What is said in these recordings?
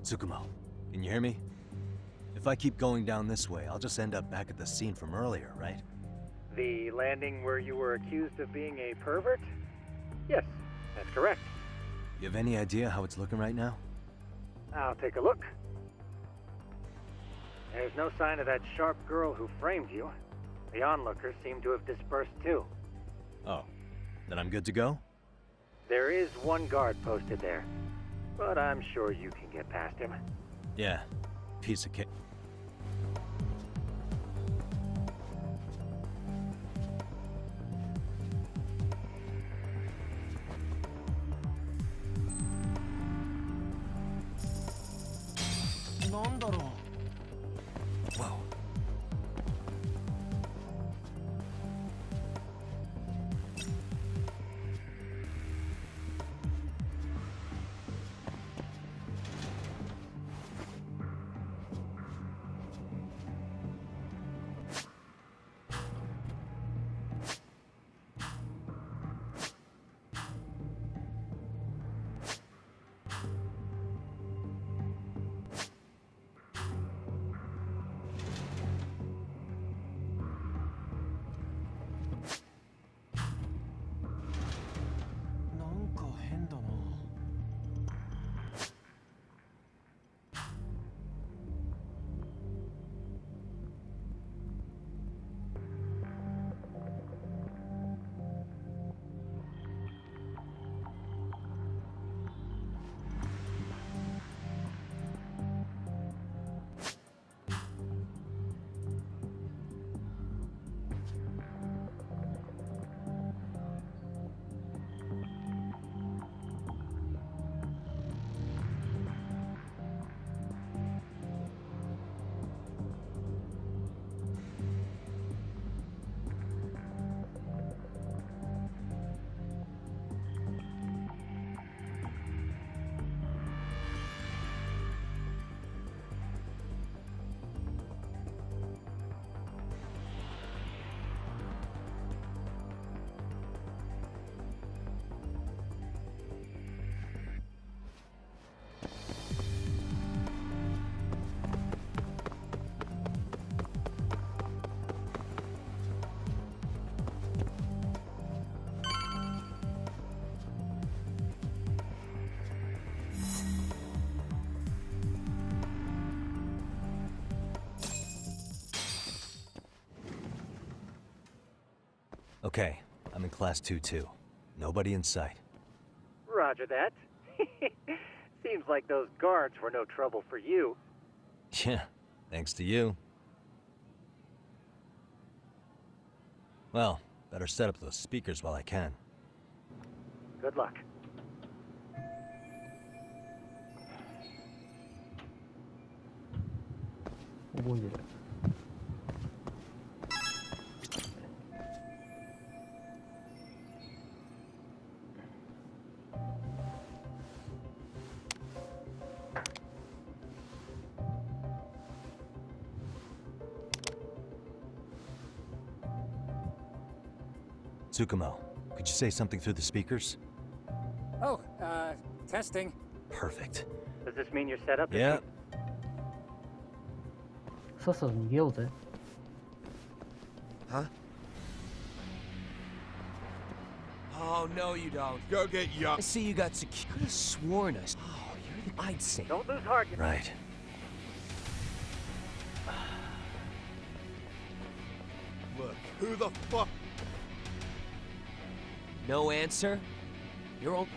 Tsukumo, can you hear me? If I keep going down this way, I'll just end up back at the scene from earlier, right? The landing where you were accused of being a pervert? Yes, that's correct. You have any idea how it's looking right now? I'll take a look. There's no sign of that sharp girl who framed you. The onlookers seem to have dispersed too. Oh, then I'm good to go? There is one guard posted there, but I'm sure you can get past him. Yeah, piece of cake. Whoa. Okay, I'm in class 2-2. Nobody in sight. Roger that. Seems like those guards were no trouble for you. Yeah, thanks to you. Well, better set up those speakers while I can. Good luck. Tsukumo, could you say something through the speakers? Oh, testing. Perfect. Does this mean you're set up? Yeah. さっさと逃げようぜ。 Huh? Oh, no, you don't. Go get I see you got security. Could have sworn us. Oh, you're the... I'd say. Don't lose heart. Right. Look, who the fuck? No answer? You're all...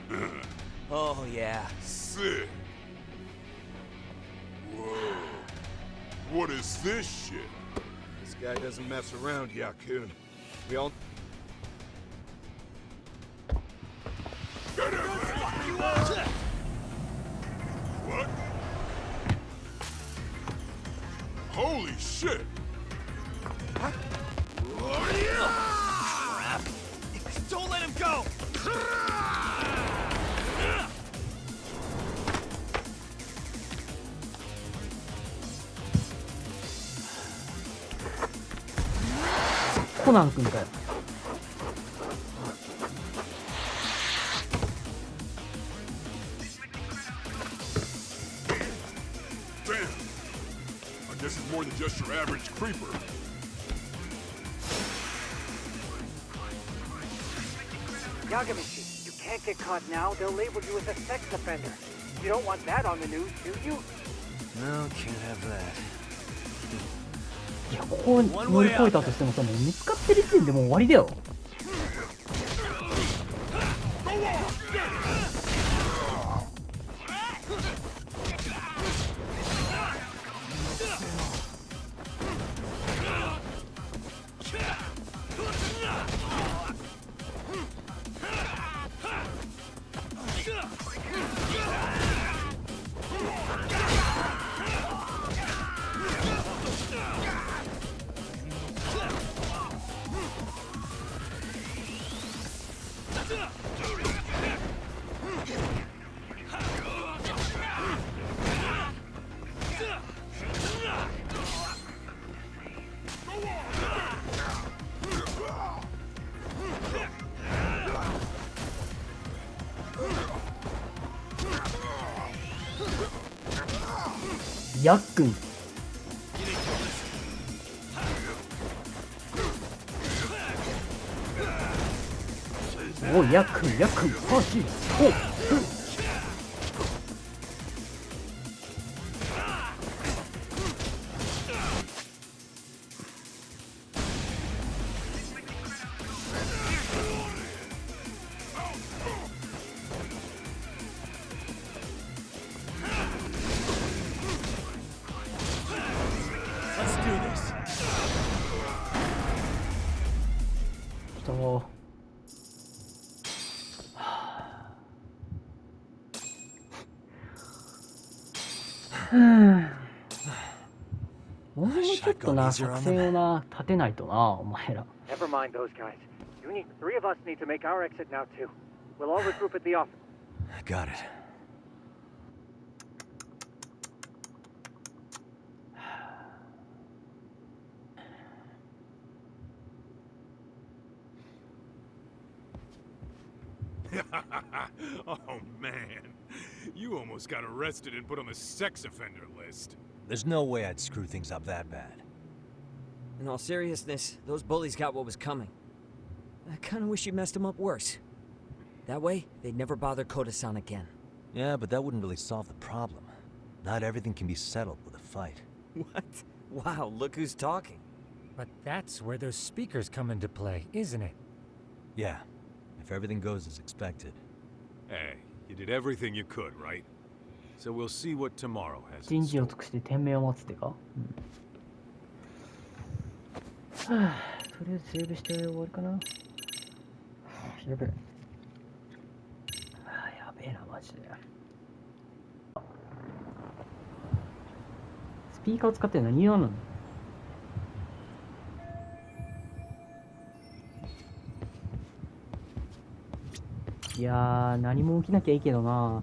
Oh, yeah. Sick. Whoa. What is this shit? This guy doesn't mess around, Yakun. We all... What? Holy shit! Don't let him go!コナン君かよ。more than just your average creeper. Yagamichi, you can't get caught now. They'll label you as a sex offender. You don't want that on the news, do you? No, can't have that. いや、ここ乗り越えたとしてもさ、もう見つかってる時点でもう終わりだよ。やっくん。おい、やっくん、やっくん、パシおっ。もうちょっとな、作戦をな、立てないとな、お前ら。Never mind those guys. Three of us need to make our exit now too. We'll all regroup at the office. Got it. Oh man, you almost got arrested and put on the sex offender list. There's no way I'd screw things up that bad. In all seriousness, those bullies got what was coming. I kinda wish you messed them up worse. That way, they'd never bother Koda-san again. Yeah, but that wouldn't really solve the problem. Not everything can be settled with a fight. What? Wow, look who's talking. But that's where those speakers come into play, isn't it? Yeah, if everything goes as expected. Hey, you did everything you could, right? So we'll see what tomorrow has. 人事を尽くして天命を待つってか、はあ、とりあえずセーブして終わりかな。やべえ。やべえな、マジで。スピーカーを使って何用なの？いやー、何も起きなきゃいいけどな。もう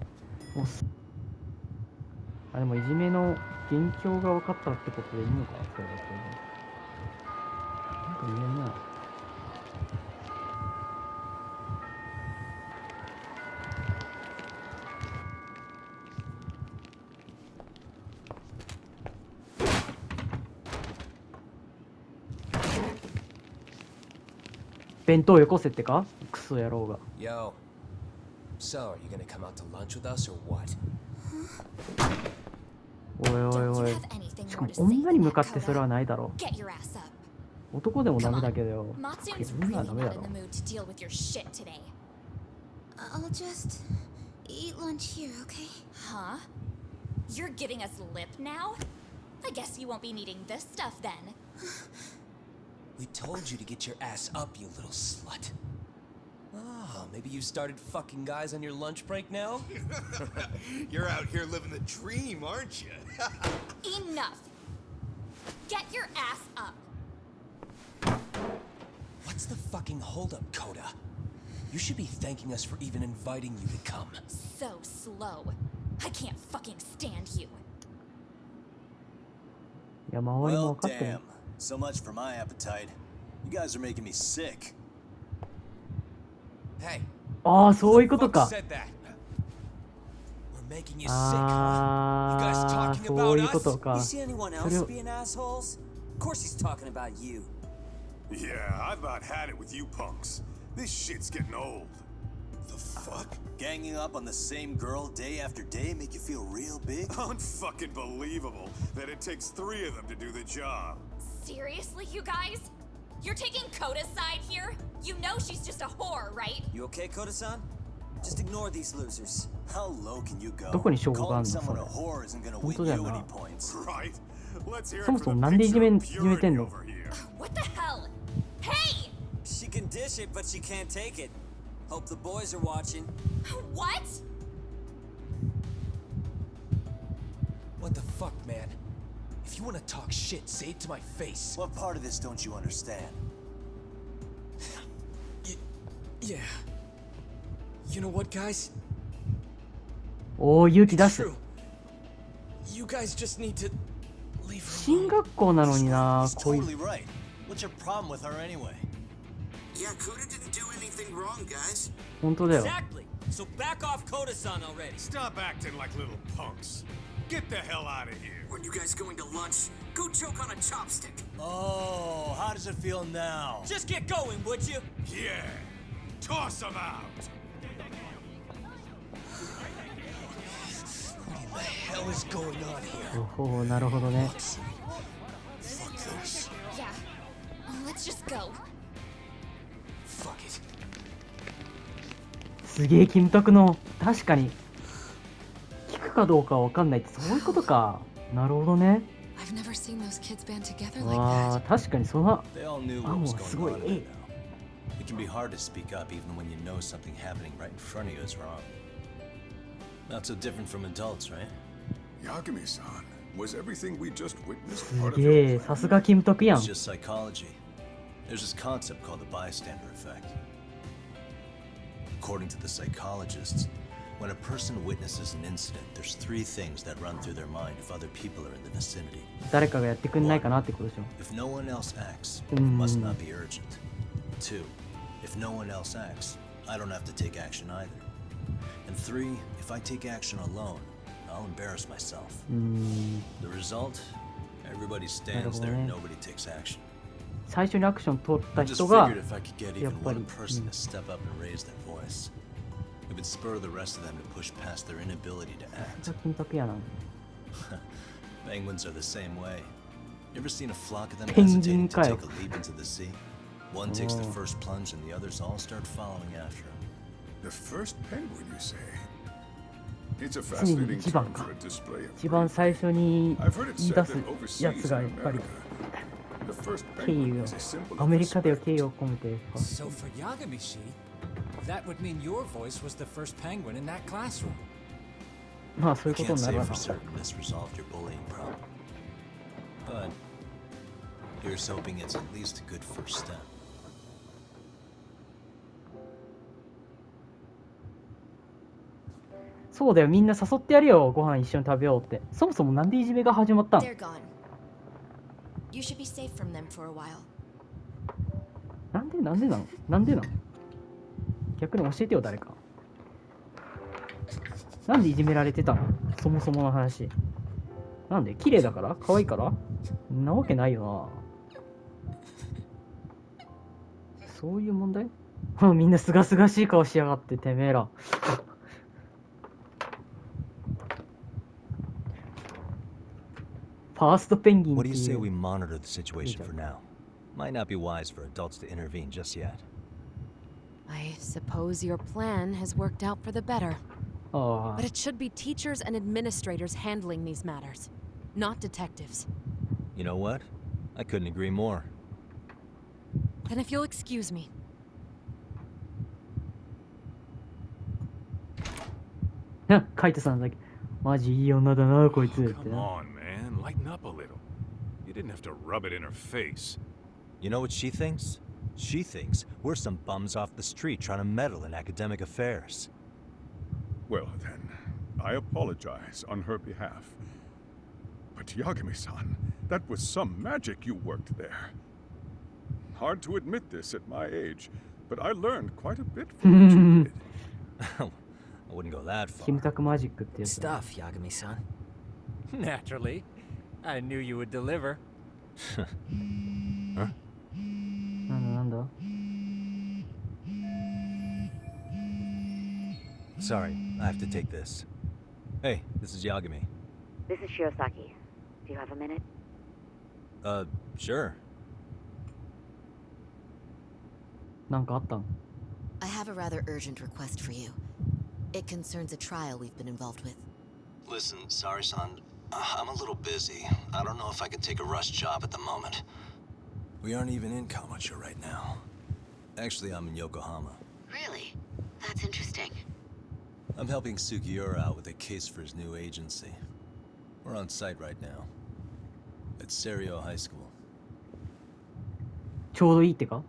あ、でもいじめの元凶が分かったってことでいいのか、それだと。なんか言えんな。弁当よこせってか？クソ野郎が。Yo. So, are you gonna come out to lunch with us or what? おいおいおい。しかも女に向かってそれはないだろう。男でもダメだけど。女はダメだろ。I'll just eat lunch here, okay? Huh? You're giving us lip now? I guess you won't be needing this stuff then. We told you to get your ass up, you little slut. Oh, maybe you started fucking guys on your lunch break now? You're out here living the dream, aren't you? Enough! Get your ass up! What's the fucking holdup, Coda? You should be thanking us for even inviting you to come. So slow. I can't fucking stand you. いや、周りも分かってる。 Damn. So much for my appetite. You guys are making me sick. Hey. ああ、そういうことか。We're making you sick, huh? You guys ああ、 talking そう about いうこ us? とか。 You see anyone それ else を being assholes? Of course he's talking about you. Yeah, I've about had it with you punks. This shit's getting old. The fuck? Ganging up on the same girl day after day make you feel real big? Unfucking believable that it takes 3 of them to do the job. Seriously, you guys? You're taking Koda's side here? You know she's just a whore, right? You okay, Koda-san? Just ignore these losers. How low can you go? どこに証拠があ Calling るのそ someone れ a。whore isn't gonna 本 win 当だ you よ any な。 points. Right? Let's hear it そも for そ the もなんでいじめ picture of 始めてん purity の over here. What the hell? Hey! She can dish it, but she can't take it. Hope the boys are watching. What? What the fuck, man? If you want to talk shit, say it to my face. What part of this don't you understand? Yeah. You know what, guys? おお、勇気出 It's す。 true. You guys just need to leave her 進 alone. 学校なのにな、 He's こういう。 totally right. What's your problem with her anyway? Yeah, Kuda didn't do anything wrong, guys. 本当だよ。 Exactly. So back off Koda-san already. Stop acting like little punks. Get the hell out of here. When you guys going to lunch, go choke on a chopstick. Oh, how does it feel now? Just get going, would you? Yeah. Toss them out. What in the hell is going on here? おお、なるほどね。 Fuck this. Yeah. Let's just go. Fuck it. すげえ、キムタクの、確かに。聞くかどうかは分かんないって、そういうことか。なるほどね。 I've never seen those kids band together like わあ、 that. 確かにそんな。 They all knew あ、 what もう was す going ごい。 on え in there now. It can be hard to speak up even when you know something happening right in front of you is wrong. Not so different from adults, right? Yagami-san, was everything we just witnessed す part of げ your え、さすがキムタクやん It's。just psychology. There's this concept called the bystander effect. According to the psychologists, when a person witnesses an incident, there's 3 things that run through their mind if other people are in the vicinity. 誰かがやってくんないかなってことでしょ。 If no one else acts, it must not be urgent. 2, if no one else acts, I don't have to take action either. And 3, if I take action alone, I'll embarrass myself. うーん。 The result? Everybody stands there and nobody takes action. 最初にアクション取った I just 人が figured if I could get やっ even ぱ one り、 person to step up and raise their voice, it would spur the rest of them to push past their inability to さす act. がキムタクやな。 Penguins are the same way. You ever seen a flock of them ペンギ hesitating ン to かよ。 take a leap into the sea? One takes the Oh. first plunge and the others all start following after him. The first penguin, you say? It's a 常に fascinating 一番 term か for a display of 一番最初に I've heard it 言い said 出す that や overseas つが in やっぱり America, the first 敬意 penguin を is a symbol ア of メリカでは respect. 敬意を込めてか So for Yagami-shi, that would mean your voice was the first penguin in that classroom. まあそういう I こと can't にな say るわ for な。 certain this resolved your bullying problem. But here's hoping it's at least a good first step. そうだよ、みんな誘ってやるよ、ご飯一緒に食べようって。そもそもなんでいじめが始まったの？ They're gone. You should be safe from them for a while. なんでなのなんでなの逆に教えてよ、誰か。なんでいじめられてたのそもそもの話。なんで綺麗だから可愛いからんなわけないよな。そういう問題みんなすがすがしい顔しやがって、てめえら。ファーストペンギンっ What て do you い say we う。 monitor the situation for now? Might not be wise for adults to intervene just yet. I suppose your plan has worked out for the better. あ But it should be teachers and administrators handling these matters, not detectives. You know what? I couldn't agree more. Then if you'll excuse me. あ。カイトさんだけ。マジいい女だな、こいつって Come な。 on, man. Lighten up a little. You didn't have to rub it in her face. You know what she thinks? She thinks we're some bums off the street trying to meddle in academic affairs. Well, then, I apologize on her behalf. But Yagami-san, that was some magic you worked there. Hard to admit this at my age, but I learned quite a bit from what you did. I wouldn't go that far. キムタクマジックってやつだ。 Stuff, Yagami-san. Naturally. I knew you would deliver. なんだ Sorry, I have to take this. Hey, this is Yagami. This is Shirosaki. Do you have a minute? Sure. なんかあったん I have a rather urgent request for you. It concerns a trial we've been involved with. Listen, sorry-san. I'm a little busy. I don't know if I can take a rush job at the moment. We aren't even in Kamucha right now. Actually, I'm in Yokohama. Really? That's interesting. I'm helping Sugiura out with a case for his new agency. We're on site right now. At Serio High School. ちょうどいいってか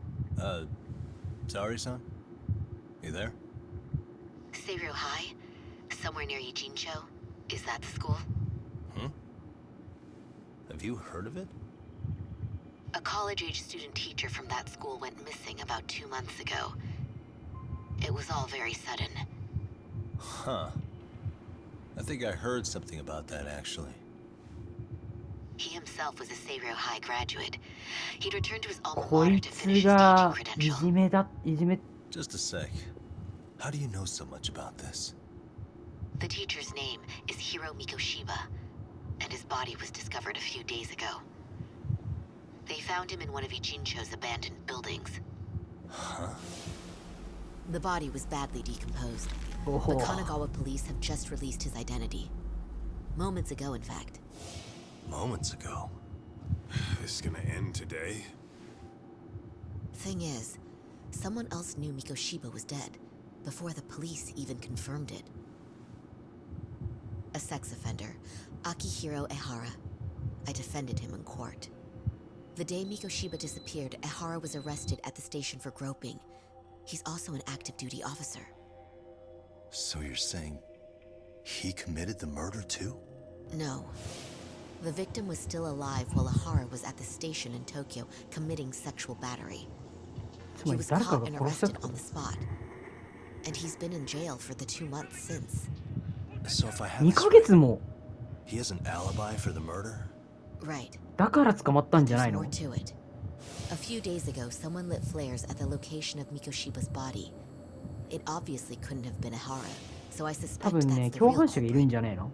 Sorry-san? You there? Seiryo High? Somewhere near Yijincho? Is that the school? Have you heard of it? A college-age student teacher from that school went missing about 2 months ago. It was all very sudden. Huh. I think I heard something about that, actually. He himself was a Seiryo High graduate. He'd returned to his alma こ mater い to つ finish his teaching がい credential. じめだいじめ Just a sec. How do you know so much about this? The teacher's name is Hiro Mikoshiba, and his body was discovered a few days ago. They found him in one of Ijincho's abandoned buildings. Huh? The body was badly decomposed. お The お Kanagawa police have just released his identity. Moments ago, in fact. Moments ago. This is gonna end today? Thing is, someone else knew Mikoshiba was dead before the police even confirmed it. A sex offender, Akihiro Ehara. I defended him in court. The day Mikoshiba disappeared, Ehara was arrested at the station for groping. He's also an active duty officer. So you're saying he committed the murder too? No. The victim was still alive while Ehara was at the station in Tokyo committing sexual battery. つ He まり was 誰か caught が and 殺した arrested on the spot. And he's been in jail for the 2 months since. So if I have 2 this ヶ right, 月も he has an alibi for the murder? Right. だから捕まったんじゃない There's の more to it. A few days ago, someone lit flares at the location of Mikoshiba's body. It obviously couldn't have been Ehara, so I 多 suspect 分 that's ね the 共 real 犯者がいるん culprit. じゃねえの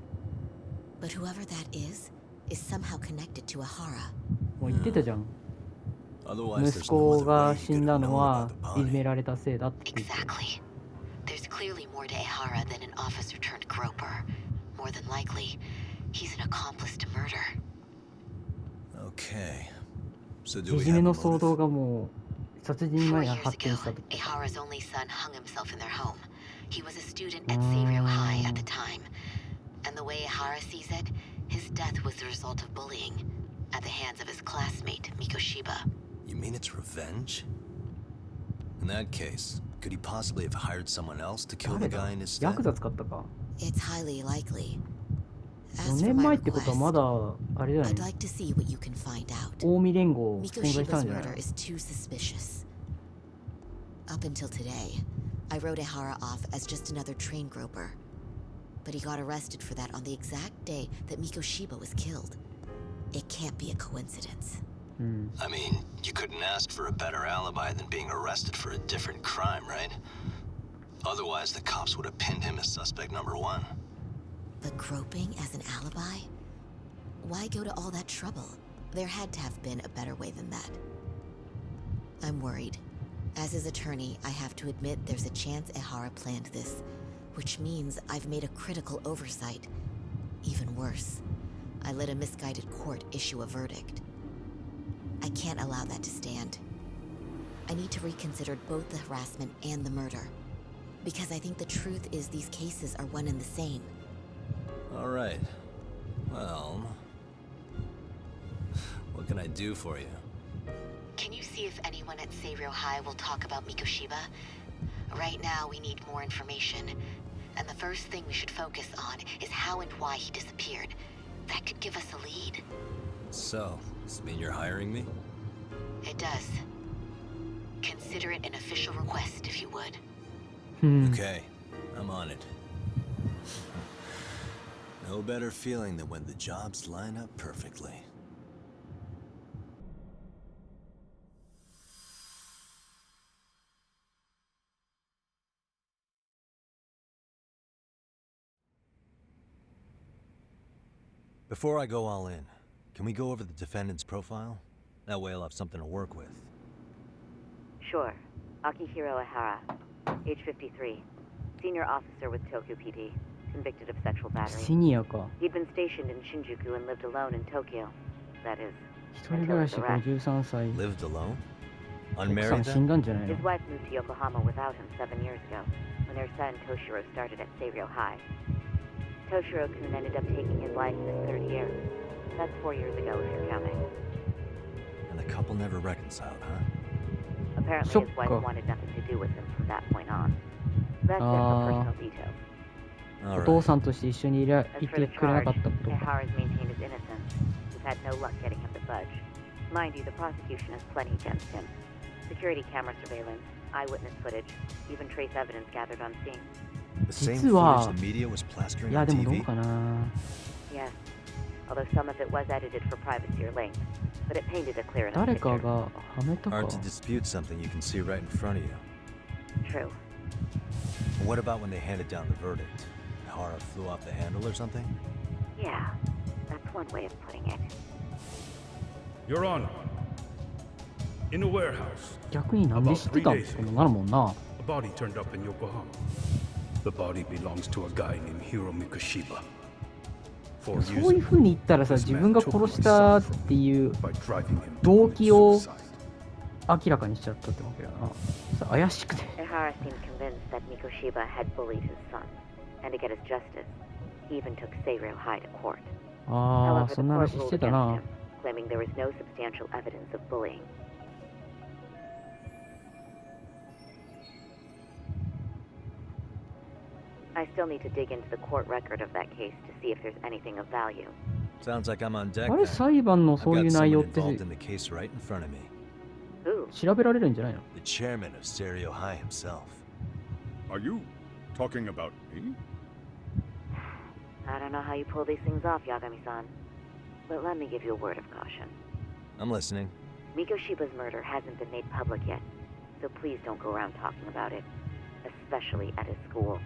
But whoever that is somehow connected to Ehara. もう言ってたじゃん Otherwise, 息 there's 子 no が other way 死 he ん could だ have の known は about the いじめ body. られたせいだって言って Exactly. There's clearly more to Ehara than an officer turned groper. More than likely, he's an accomplice to murder. Okay. So do い we じ have め a の騒 motive? 動がもう殺人 4 前に years 発 ago, 見したと Ehara's only son hung himself in their home. He was a student at Seiryo High at the time. And the way Ehara sees it, his death was the result of bullying at the hands of his classmate, Mikoshiba. You mean it's revenge? In that case, could he possibly have hired someone else to kill the 誰だ guy in his ヤ stead? クザ使ったか It's highly likely. 4 As for 年 my 前ってことは request, まだあれだよ I'd ね like to see what you can find out. 近江連合存在したん Mikoshiba's じゃない murder is too suspicious. Up until today, I wrote Ehara off as just another train groper. But he got arrested for that on the exact day that Mikoshiba was killed. It can't be a coincidence. うん I mean, you couldn't ask for a better alibi than being arrested for a different crime, right? Otherwise, the cops would have pinned him as suspect number 1. But groping as an alibi? Why go to all that trouble? There had to have been a better way than that. I'm worried. As his attorney, I have to admit there's a chance Ehara planned this, which means I've made a critical oversight. Even worse, I let a misguided court issue a verdict. I can't allow that to stand. I need to reconsider both the harassment and the murder. Because I think the truth is these cases are one and the same. All right. Well, what can I do for you? Can you see if anyone at Seiryo High will talk about Mikoshiba? Right now, we need more information. And the first thing we should focus on is how and why he disappeared. That could give us a lead. So, does this mean you're hiring me? It does. Consider it an official request, if you would. うん Okay, I'm on it. No better feeling than when the jobs line up perfectly. Before I go all in, can we go over the defendant's profile? That way I'll have something to work with. Sure. Akihiro Ehara, age 53, senior officer with Tokyo PD, convicted of sexual battery. シニアか。 He'd been stationed in Shinjuku and lived alone in Tokyo. That is, 一人暮らし53歳。 Lived alone? 奥さ Unmarried ん死 then? んだんじゃないの His wife moved to Yokohama without him 7 years ago, when their son Toshiro started at Seiryo High. Toshiro-kun ended up taking his life this third year. That's 4 years ago if you're counting. And the couple never reconciled, huh? Apparently his wife wanted nothing to do with him from that point on. That's it for personal details. お Alright. 父さんとして一緒にいて As く for れ the な charge, かったことか。 Ehara's maintained his innocence. We've had no luck getting him to budge. Mind you, the prosecution has plenty against him. Security camera surveillance, eyewitness footage, even trace evidence gathered on scene. The same 実は footage the media was plastering いや on でもどう TV? かな。 Yes. Although some of it was edited for privacy or length, but it painted a clear enough 誰か picture. がはめたか。 Hard to dispute something you can see right in front of you. True. And what about when they handed down the verdict? Ehara flew off the handle or something? Yeah, that's one way of putting it. Your Honor, in a warehouse, 逆になんで知ってたんですかなるもんな。 a body turned up in Yokohama. The body belongs to a guy named Hiro Mikoshiba. そういう風に言ったらさ、自分が殺したっていう動機を明らかにしちゃったってわけだな。さ怪しくて。 Ehara seemed convinced that Mikoshiba had bullied his son, and to get his justice, he even took Seiryo High to court. ああ、 However, そ the んな court 話し ruled てた against な him,。claiming there was no substantial evidence of bullying. I still need to dig into the court record of that case to see if there's anything of value. Sounds like I'm on deck あれ then. 裁判の I've そういう got 内容 someone って involved in the case right in front of me. Who? 調べられるんじゃないの The chairman of Stereo High himself. Are you talking about me? I don't know how you pull these things off, Yagami-san. But let me give you a word of caution. I'm listening. Mikoshiba's murder hasn't been made public yet, so please don't go around talking about it, especially at his school.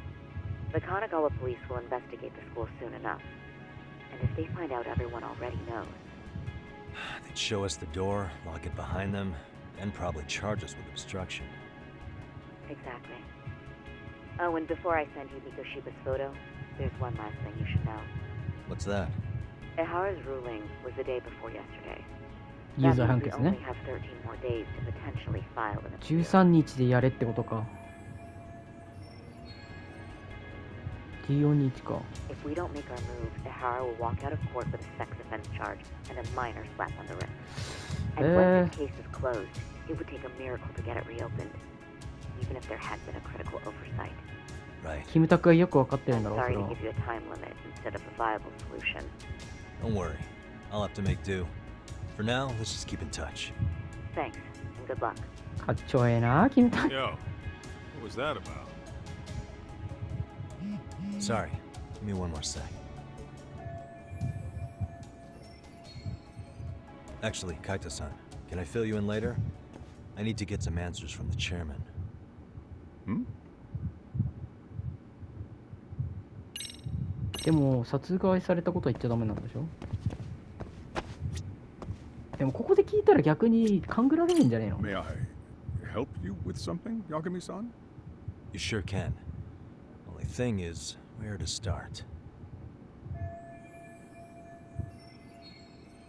The Kanagawa police will investigate the school soon enough. And if they find out everyone already knows... They'd show us the door, lock it behind them, and probably charge us with obstruction. Exactly. Oh, and before I send you Mikoshiba's photo, there's one last thing you should know. What's that? Ehara's ruling was the day before yesterday. 有 That 罪 means 判 we 決 only ね。 have 13 more days to potentially file an appeal. 13日でやれってことか。14日か。 If we don't make our move, Ehara will walk out of court with a sex offense charge and a minor slap on the wrist. And when this case is closed, it would take a miracle to get it reopened, even if there had been a critical oversight. Right. キムタクがよくわかってるん I'm だろう、そ sorry れ to は。 give you a time limit instead of a viable solution. Don't worry. I'll have to make do. For now, let's just keep in touch. Thanks, and good luck. かっちょええな、キムタク。 Yo, what was that about? Sorry. Give me one more sec. Actually, Kaito-san, can I fill you in later? I need to get some answers from the chairman. Hmm? でも、殺害されたことは言っちゃダメなんでしょでも、ここで聞いたら逆に勘ぐられるんじゃねえの May I help you with something, Yagami-san? You sure can. Only thing is, where to start?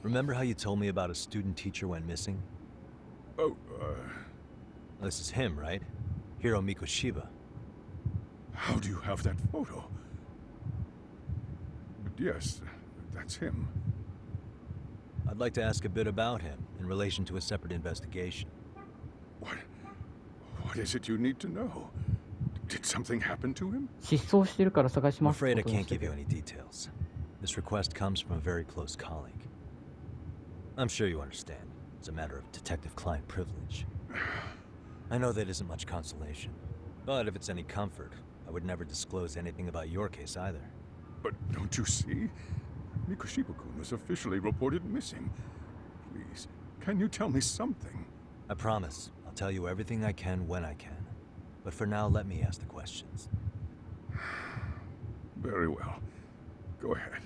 Remember how you told me about a student teacher went missing? Oh, This is him, right? Hiro Mikoshiba. how do you have that photo? Yes, that's him. I'd like to ask a bit about him in relation to a separate investigation. What is it you need to know? Did something happen to him? 失踪してるから探し I'm ますって afraid I ことに can't して give you any details. This request comes from a very close colleague. I'm sure you understand. It's a matter of detective-client privilege. I know that isn't much consolation, but if it's any comfort, I would never disclose anything about your case either. But don't you see? Mikoshiba-kun was officially reported missing. Please, can you tell me something? I promise. I'll tell you everything I can when I can. But for now, let me ask the questions. Very well. Go ahead.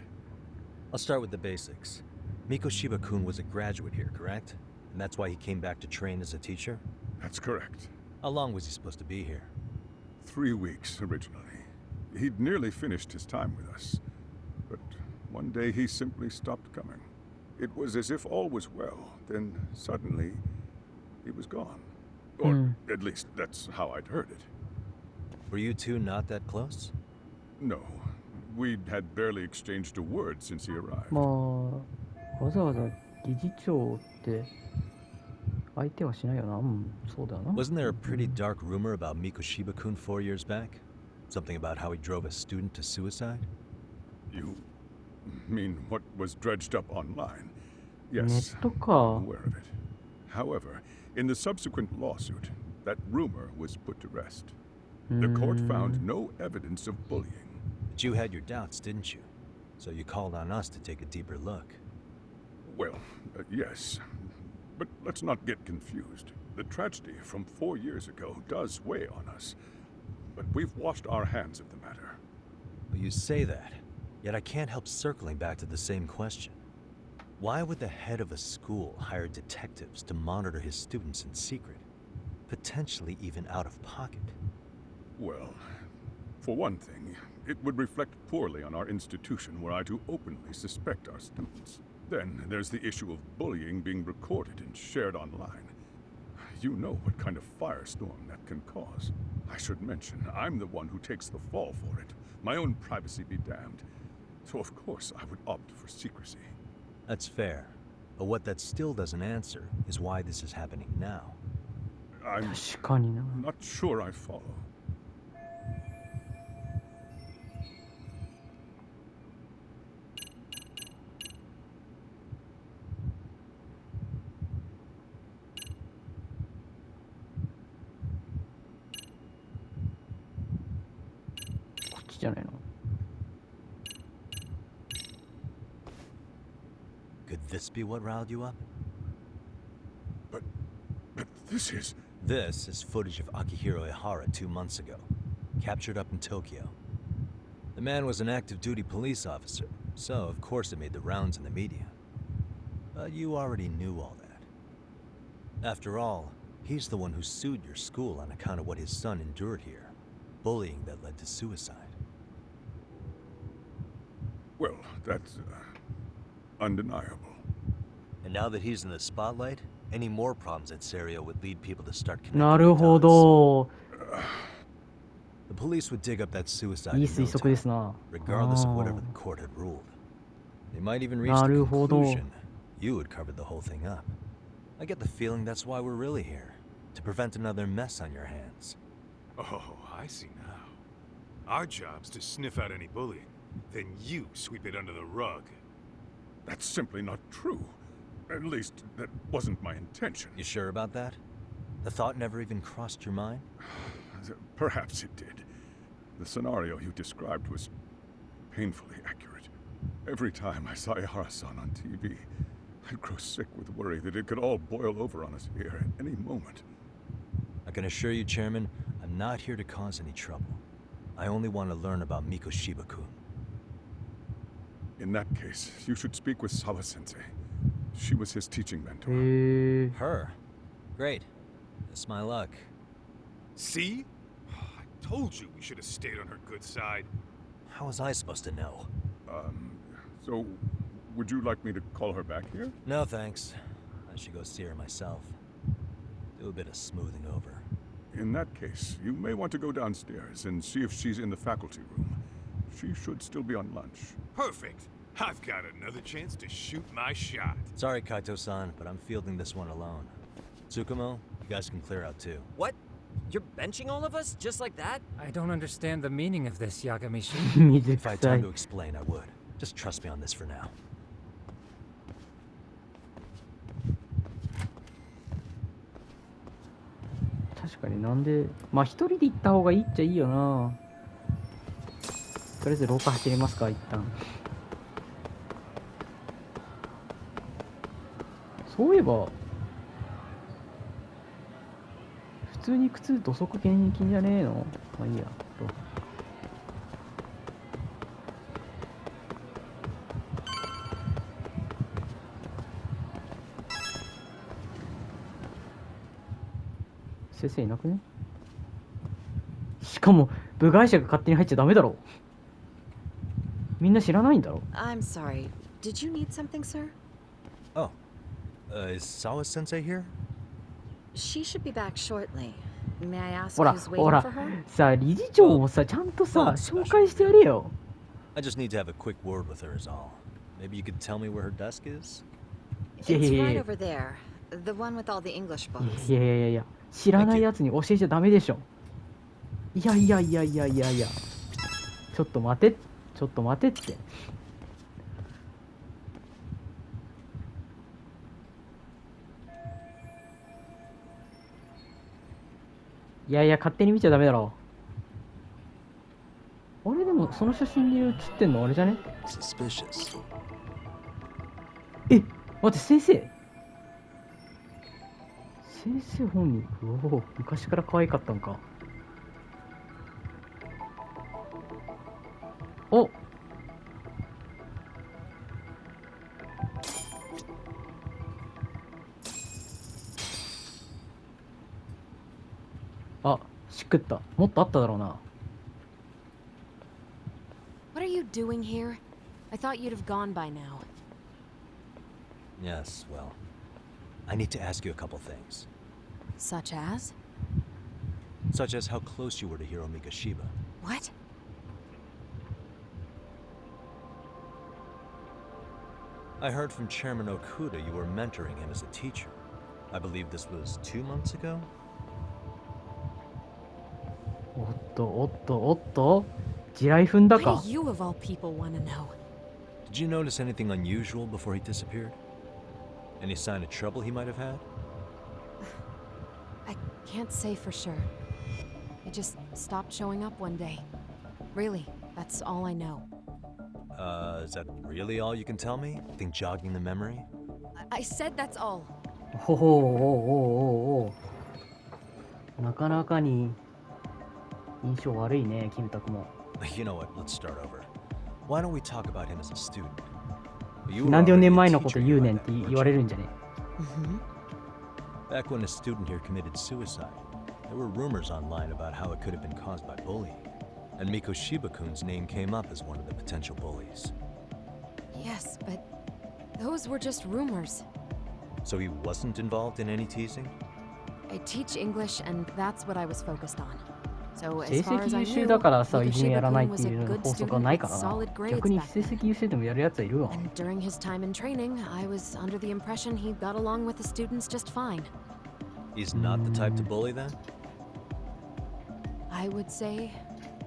I'll start with the basics. Mikoshiba-kun was a graduate here, correct? And that's why he came back to train as a teacher? That's correct. How long was he supposed to be here? 3 weeks, originally. He'd nearly finished his time with us. But one day he simply stopped coming. It was as if all was well. Then, suddenly, he was gone. Or, at least, that's how I'd heard it. Were you two not that close? No. We'd had barely exchanged a word since he arrived. まあ、わざわざ理事長って相手はしないよな。うん、そうだよな。Wasn't there a pretty dark rumor about Mikoshiba-kun 4 years back? Something about how he drove a student to suicide? You mean what was dredged up online? Yes, ネット I'm か。 aware of it. However, in the subsequent lawsuit, that rumor was put to rest. The court found no evidence of bullying. But you had your doubts, didn't you? So you called on us to take a deeper look. Well, yes. But let's not get confused. The tragedy from 4 years ago does weigh on us. But we've washed our hands of the matter. Well, you say that, yet I can't help circling back to the same question. Why would the head of a school hire detectives to monitor his students in secret? Potentially even out of pocket? Well, for one thing, it would reflect poorly on our institution were I to openly suspect our students. Then there's the issue of bullying being recorded and shared online. You know what kind of firestorm that can cause. I should mention, I'm the one who takes the fall for it. My own privacy be damned. So of course I would opt for secrecy. That's fair. But what that still doesn't answer is why this is happening now. I'm 確かにな。 not sure I follow. Could this be what riled you up? But this is... This is footage of Akihiro Ihara 2 months ago, captured up in Tokyo. The man was an active duty police officer, so of course it made the rounds in the media. But you already knew all that. After all, he's the one who sued your school on account of what his son endured here, bullying that led to suicide. Well, that's undeniable. And now that he's in the spotlight, any more problems at Serio would lead people to start connecting なる the ほ dots. ど。 The police would dig up that suicide いい in 推 no 測です time, な。 regardless of あ whatever ー the court had ruled. They might even reach な the るほど。 conclusion you had covered the whole thing up. I get the feeling that's why we're really here, to prevent another mess on your hands. Oh, I see now. Our job's to sniff out any bullying. Then you sweep it under the rug. That's simply not true. At least, that wasn't my intention. You sure about that? The thought never even crossed your mind? Perhaps it did. The scenario you described was painfully accurate. Every time I saw Ihara-san on TV, I'd grow sick with worry that it could all boil over on us here at any moment. I can assure you, Chairman, I'm not here to cause any trouble. I only want to learn about Mikoshiba-kun. In that case, you should speak with Sawa-sensei. She was his teaching mentor. へえ。 Her? Great. That's my luck. See? I told you we should have stayed on her good side. How was I supposed to know? So, would you like me to call her back here? No, thanks. I should go see her myself. Do a bit of smoothing over. In that case, you may want to go downstairs and see if she's in the faculty room. She should still be on lunch. Perfect. I've got another chance to shoot my shot. Sorry, Kaito-san, but I'm fielding this one alone. Tsukumo, you guys can clear out too. What? You're benching all of us just like that? I don't understand the meaning of this, Yagamishi. If I had time to explain, I would. Just trust me on this for now. 確かになんで、まあ一人で行った方がいいっちゃいいよな。とりあえず廊下走りますか、一旦。そういえば、普通に靴土足現役じゃねえの？まあいいや。先生いなくね？しかも部外者が勝手に入っちゃダメだろ。みんな知らないんだろ。I'm sorry. Did you need something, sir? Oh, is Sawa Sensei here? She should be back shortly. May I ask ほら who's ほ waiting ら for her? さあ理事長もさちゃんとさ紹介してやれよ。I just need to have a quick word with her is all. Maybe you could tell me where her desk is? It's right over there. The one with all the English books. いやいやいやいや、知らないやつに教えちゃダメでしょ。いやいやいやいやいやいや、ちょっと待て、ちょっと待てって。いやいや、勝手に見ちゃダメだろ。あれでもその写真に写ってんのあれじゃね？ Suspicious. え、待って、先生本人。おお、昔から可愛かったんか。お、あ、しくった。もっとあっただろうな。What are you doing here? I thought you'd have gone by now. Yes, well, I need to ask you a couple things. Such as? Such as how close you were to Hiro Mikoshiba. What? I heard from Chairman Okuda you were mentoring him as a teacher. I believe this was 2 months ago? おっとおっとおっと、地雷踏んだ Why か。 do you of all people want to know? Did you notice anything unusual before he disappeared? Any sign of trouble he might have had? I can't say for sure. He just stopped showing up one day. Really, that's all I know. Is that really all you can tell me? Think jogging the memory? I said that's all. ほほうおうおうおうおう。なかなかに印象悪いね、キムタクも。You know what? Let's start over. Why don't we talk about him as a student? なんで4年前のこと言うねんって言われるんじゃね。Back when a student here committed suicide, there were rumors online about how it could have been caused by bullying. And Mikoshiba-kun's name came up as one of the potential bullies. Yes, but those were just rumors. So he wasn't involved in any teasing? I teach English, and that's what I was focused on. So 成 as far 績 as I 優秀 knew, だからさ、いじめやらない Mikoshiba-kun って was a いう good 法則は student ない with からな。 solid grades 逆に back 成 then. 績優秀でもやるやつはいるわ。 And during his time in training, I was under the impression he got along with the students just fine. He's not the type to bully then? I would say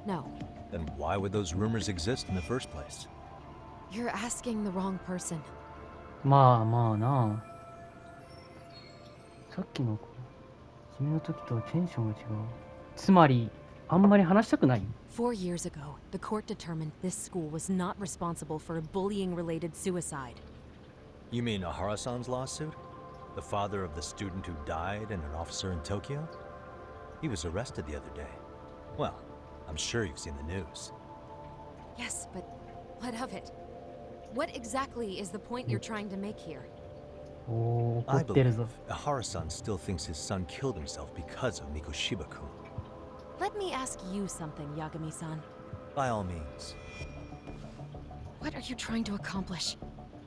no. Then why would those rumors exist in the first place? You're asking the wrong person. まあまあな。さっきのいじめの時とテンションが違う。つまり、あんまり話したくない。 4 years ago, the court determined this school was not responsible for a bullying-related suicide. You mean Ahara-san's lawsuit? The father of the student who died and an officer in Tokyo? He was arrested the other day. Well, I'm sure you've seen the news. Yes, but what of it? What exactly is the point you're trying to make here? おー、怒 I ってる believe ぞ。 Ahara-san still thinks his son killed himself because of Mikoshiba-kun. Let me ask you something, Yagami-san. By all means. What are you trying to accomplish?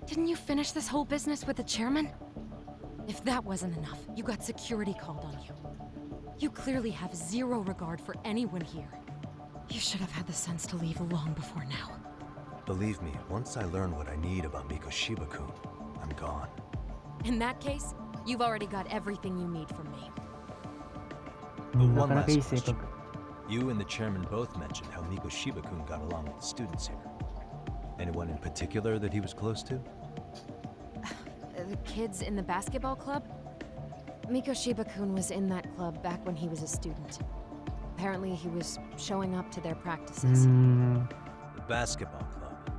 Didn't you finish this whole business with the chairman? If that wasn't enough, you got security called on you. You clearly have zero regard for anyone here. You should have had the sense to leave long before now. Believe me, once I learn what I need about Mikoshiba-kun, I'm gone. In that case, you've already got everything you need from me. な One かなかいい last 性 question. 格。 You and the chairman both mentioned how Mikoshiba-kun got along with the students here. Anyone in particular that he was close to? The kids in the basketball club? Mikoshiba-kun was in that club back when he was a student. Apparently, he was showing up to their うー practices. ん。basketball club.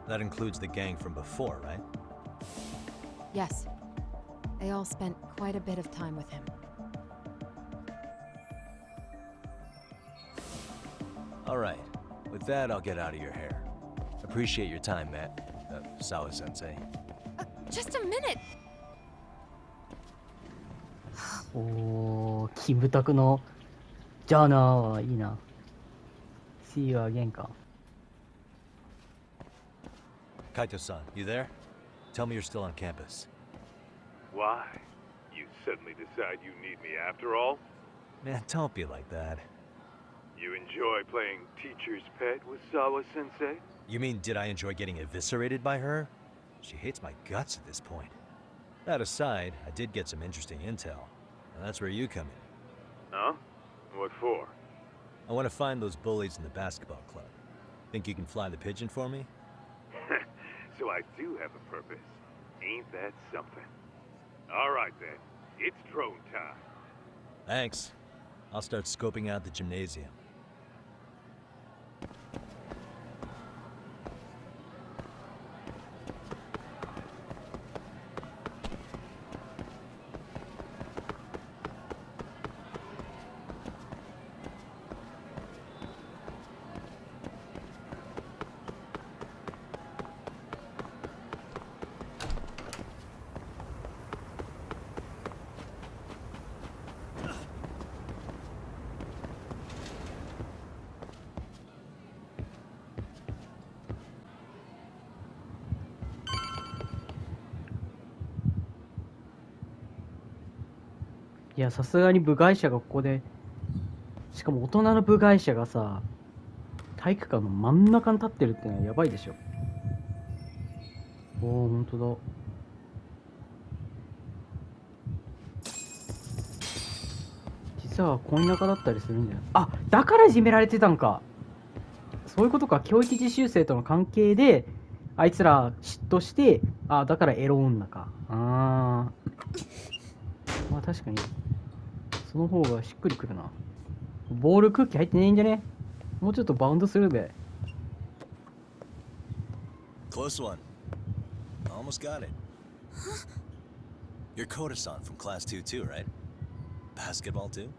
That includes the gang from before, right? Yes. They all spent quite a bit of time with him. All right. With that, I'll get out of your hair. Appreciate your time, Matt. Sawa-sensei. Just a minute! おー、キムタクのじゃあなーいいな。See you again か。Kaito-san, you there? Tell me you're still on campus. Why? You suddenly decide you need me after all? Man, don't be like that. You enjoy playing teacher's pet with Sawa-sensei? You mean, did I enjoy getting eviscerated by her? She hates my guts at this point. That aside, I did get some interesting intel, and that's where you come in. Huh? What for? I want to find those bullies in the basketball club. Think you can fly the pigeon for me? So I do have a purpose. Ain't that something? All right, then. It's drone time. Thanks. I'll start scoping out the gymnasium. いや、さすがに部外者がここで、しかも大人の部外者がさ、体育館の真ん中に立ってるってのはやばいでしょ。おお、ほんとだ。実は恋仲だったりするんじゃない？あ、だからいじめられてたんか。そういうことか。教育実習生との関係であいつら嫉妬して、あ、だからエロ女か。あー、まあ確かにその方がしっくりくるな。ボール空気入ってねえんじゃね？もうちょっとバウンドするべ。 Close one. Almost got it. You're Koda-san from class 2 too, right? Basketball too?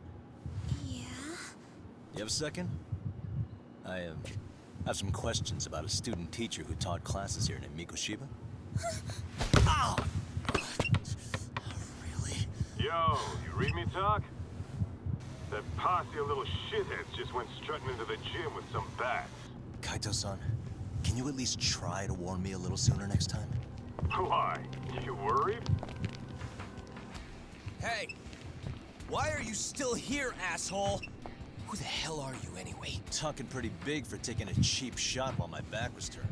Yeah. You have a second? I have some questions about a student teacher who taught classes here named Mikoshiba. Oh! Really? Yo, you read me talk? That posse of little shitheads just went strutting into the gym with some bats. Kaito-san, can you at least try to warn me a little sooner next time? Why? You worried? Hey! Why are you still here, asshole? Who the hell are you anyway? Talking pretty big for taking a cheap shot while my back was turned.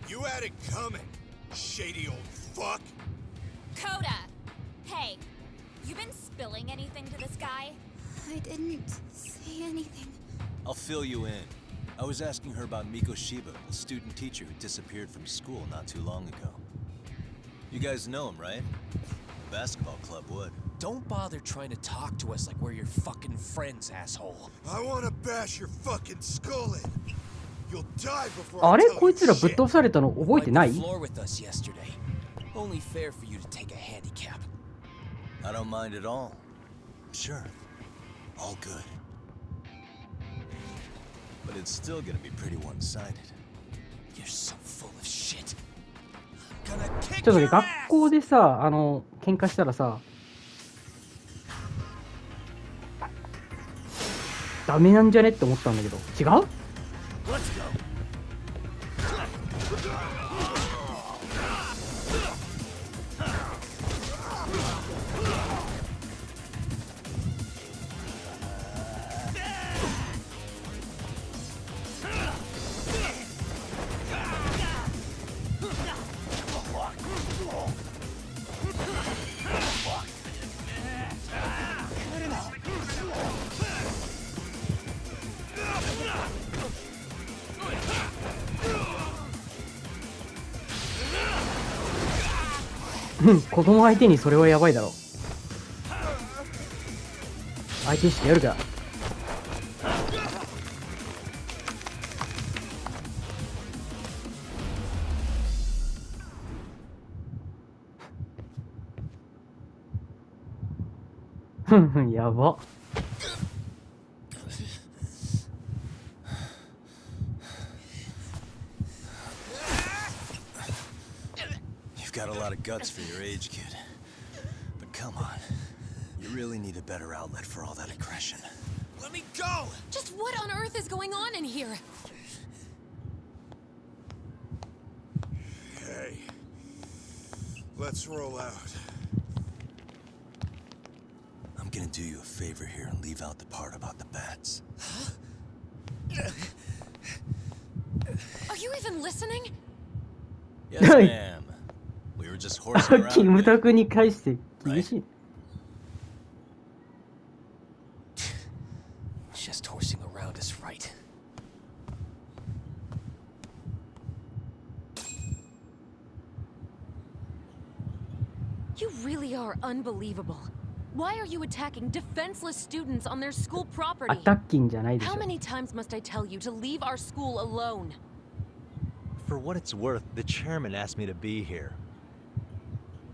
You had it coming, shady old fuck. Coda! Hey, you been spilling anything to this guy? I didn't say anything. I'll fill you in. I was asking her about Mikoshiba, a student teacher who disappeared from school not too long ago. You guys know him, right? The basketball club would. Don't bother trying to talk to us like we're your fucking friends, asshole. I wanna bash your fucking skull in. You'll die before あ I れ tell こい you つらぶっ shit. 飛ばされたの覚えてない？ Wiped the floor with us yesterday. Only fair for you to take a handicap. I don't mind at all. Sure. All good. But it's still gonna be pretty one-sided. You're so full of shit. I'm gonna ち kick ょっとね、 your 学 ass! 校でさ、喧嘩したらさ、ダメなんじゃねって思ったんだけど、違う？ Let's go. 子供相手にそれはやばいだろ。相手してやるか。ふんふん、やば。You've got a lot of guts for your age, kid. But come on. You really need a better outlet for all that aggression. Let me go! Just what on earth is going on in here? Hey. Let's roll out. I'm gonna do you a favor here and leave out the part about the bats. Are you even listening? Yes, ma'am. We were just horsing around. キムタクに返して厳しい。Just horsing around is right. You really are unbelievable. Why are you attacking defenseless students on their school ア property? タッキンじゃないでし How ょ。 many times must I tell you to leave our school alone? For what it's worth, the chairman asked me to be here.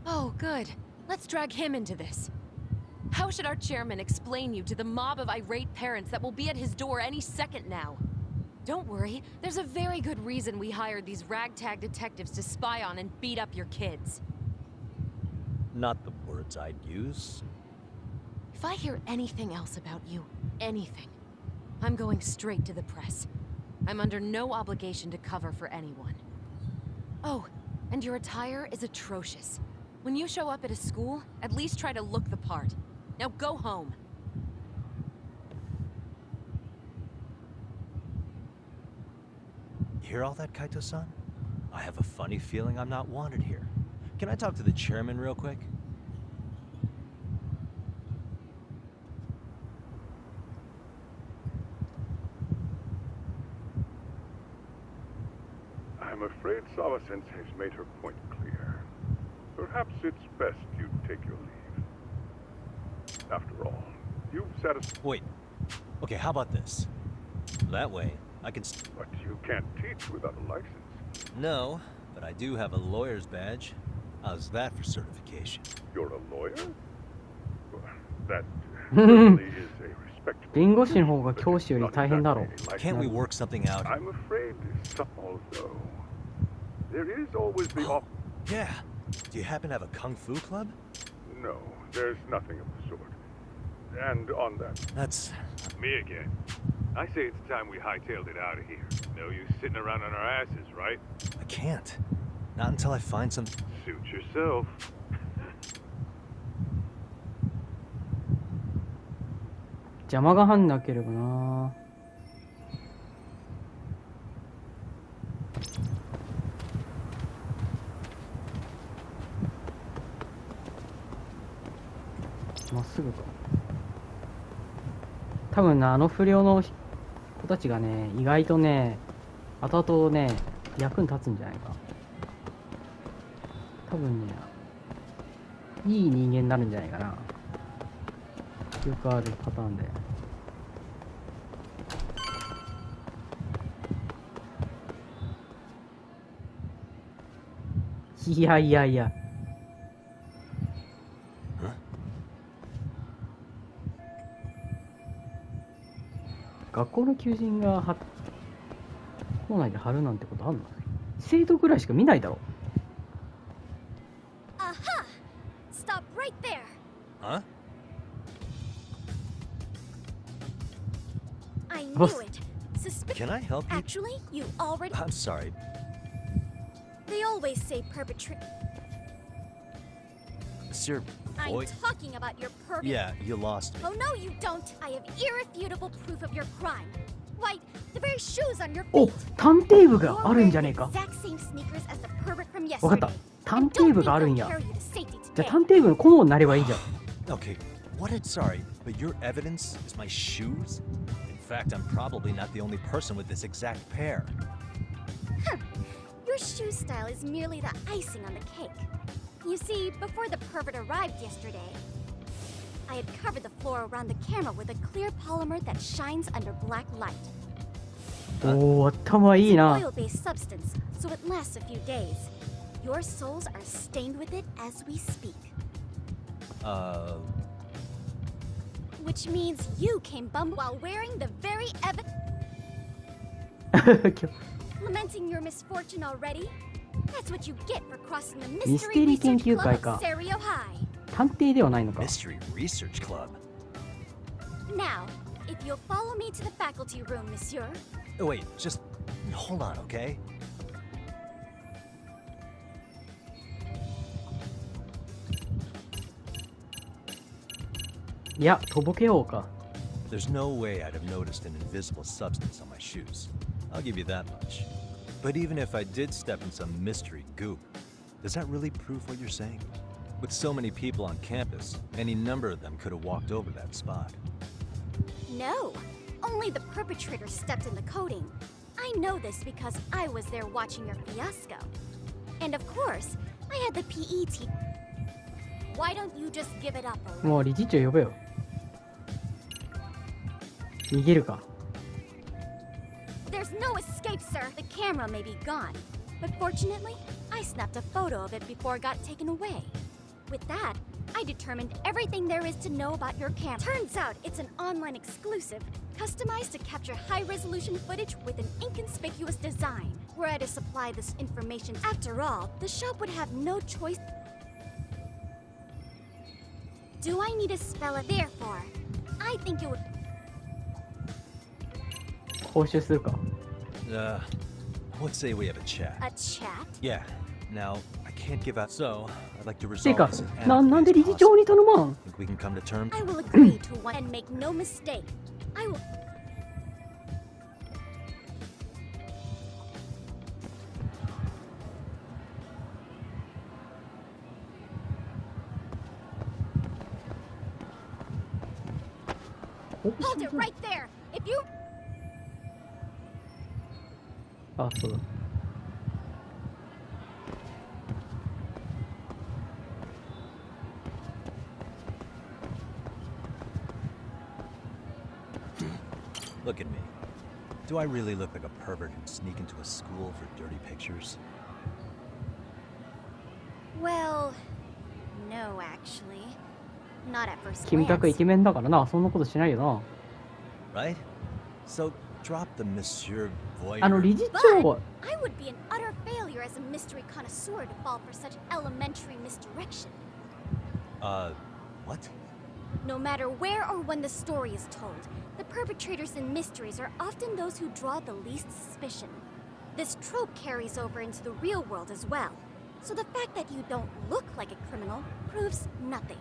Oh, good. Let's drag him into this. How should our chairman explain you to the mob of irate parents that will be at his door any second now? Don't worry, there's a very good reason we hired these ragtag detectives to spy on and beat up your kids. Not the words I'd use. If I hear anything else about you, anything, I'm going straight to the press. I'm under no obligation to cover for anyone. Oh, and your attire is atrocious. When you show up at a school, at least try to look the part. Now go home. You hear all that, Kaito-san? I have a funny feeling I'm not wanted here. Can I talk to the chairman real quick? I'm afraid Sawa-sensei's made her point clear. Perhaps it's best you take your leave. After all, you've satisfied... Wait. Okay, how about this? That way, I can... But you can't teach without a license. No, but I do have a lawyer's badge. How's that for certification? You're a lawyer? Well, that certainly is a respectable... 弁護士の方が教師より大変だろう。 Can't we work something out? I'm afraid some, although... There is always the op... Yeah. Do you happen to have a kung fu club? No, there's nothing of the sort. And on that... That's... Me again. I say it's time we hightailed it out of here. No use sitting around on our asses, right? I can't. Not until I find some... Suit yourself. 邪魔が入んなければな。まっすぐか。多分な、あの不良の子たちがね、意外とね、後々ね、役に立つんじゃないか。多分ね、いい人間になるんじゃないかな。よくあるパターンで。いやいやいや。学校の求人が校内で貼るなんてことあるの？生徒くらいしか見ないだろ。Aha! Stop right there. Huh? I knew it. Can I help you? Actually, you already... I'm sorry. They always say perpetrate... Sir, I'm boy... talking about your pervert... Yeah, you lost me. Oh, no, you don't. I have irrefutable proof of your crime. Why, the very shoes on your お、 feet. 探偵部があるんじゃねえか。 Exact same sneakers as the pervert from わかった。 yesterday. 探偵部があるんや。 Carry you to safety じゃあ today. 探偵部の顧問になればいいじゃん。 Okay, what did... Sorry, but your evidence is my shoes? In fact, I'm probably not the only person with this exact pair. Huh. Your shoe style is merely the icing on the cake. You see, before the pervert arrived yesterday, I had covered the floor around the camera with a clear polymer that shines under black light. おー、頭いい It's な。 an oil-based substance, so it lasts a few days. Your soles are stained with it as we speak. Which means you came bum while wearing the very lamenting your misfortune already? That's what you get for crossing the mystery research club of Serio High. 探偵ではないのか。 Mystery Research Club. Now, if you'll follow me to the faculty room, monsieur. Oh, wait, just hold on, okay? いや、とぼけようか。 There's no way I'd have noticed an invisible substance on my shoes. I'll give you that much. But even if I did step in some mystery goop, does that really prove what you're saying? With so many people on campus, any number of them could have walked over that spot. No, only the perpetrator stepped in the coating. I know this because I was there watching your fiasco. And of course, I had the PE team. Why don't you just give it up already? もう理事長呼べよ。逃げるか。 There's no escape, sir. The camera may be gone. But fortunately, I snapped a photo of it before it got taken away. With that, I determined everything there is to know about your camera. Turns out it's an online exclusive, customized to capture high-resolution footage with an inconspicuous design. Were I to supply this information, after all, the shop would have no choice. Do I need to spell it? Therefore, I think it would... 報酬するか。 Let's say we have a chat. A chat? Yeah. Now, I can't give out, so I'd like to て resolve か this as なんで理事長に頼まん。 Think we can come to terms? I will agree to one and make no mistake. I will... Hold it right there! If you... あ、そうだ。 Look at me. Do I really look like a pervert who'd sneak into a school for dirty pictures? Well, no, actually. Not at first 君たくイ glance. ケメンだからな、そんなことしないよな。 Right? So, drop the Monsieur Voyeur. あの理事 But 長は I would be an utter failure as a mystery connoisseur to fall for such elementary misdirection. What? No matter where or when the story is told, the perpetrators in mysteries are often those who draw the least suspicion. This trope carries over into the real world as well, so the fact that you don't look like a criminal proves nothing.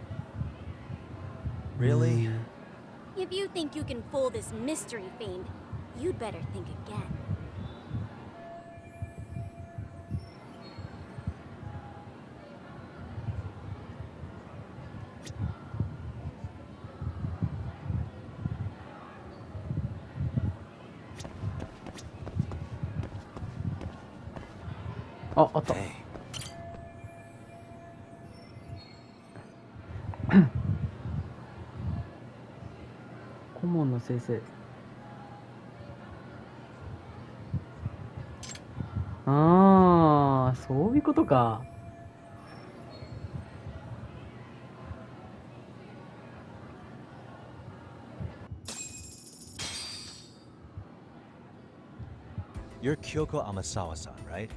Really? If you think you can fool this mystery fiend, you'd better think again. Oh, あった。 Hey. 顧問の先生。ああ、そういうことか。 You're Kyoko Amasawa-san, right?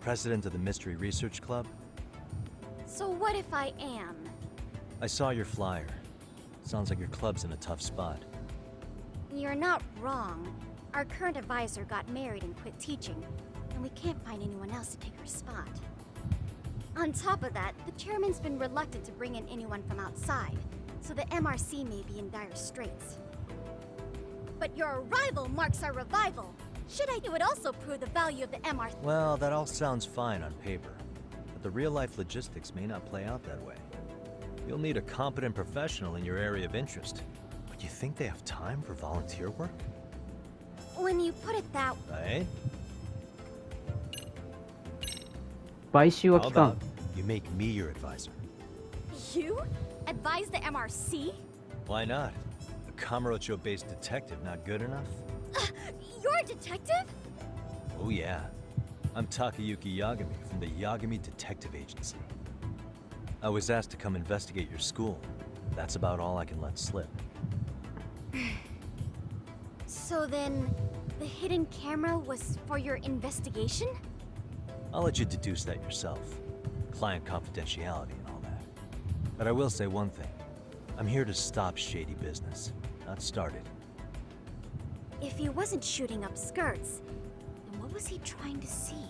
President of the Mystery Research Club? So what if I am? I saw your flyer. Sounds like your club's in a tough spot. You're not wrong. Our current advisor got married and quit teaching, and we can't find anyone else to take her spot. On top of that, the chairman's been reluctant to bring in anyone from outside, so the MRC may be in dire straits. But your arrival marks our revival. Should I? It would also prove the value of the MRC. Well, that all sounds fine on paper, but the real-life logistics may not play out that way. You'll need a competent professional in your area of interest. But you think they have time for volunteer work? When you put it that way. Right? 買収は How 期間 about。you make me your advisor? You? Advise the MRC? Why not? A Kamurocho-based detective not good enough? You're a detective? Oh yeah. I'm Takayuki Yagami from the Yagami Detective Agency. I was asked to come investigate your school. That's about all I can let slip. So then, the hidden camera was for your investigation? I'll let you deduce that yourself. Client confidentiality and all that. But I will say one thing. I'm here to stop shady business, not start it. If he wasn't shooting up skirts, then what was he trying to see?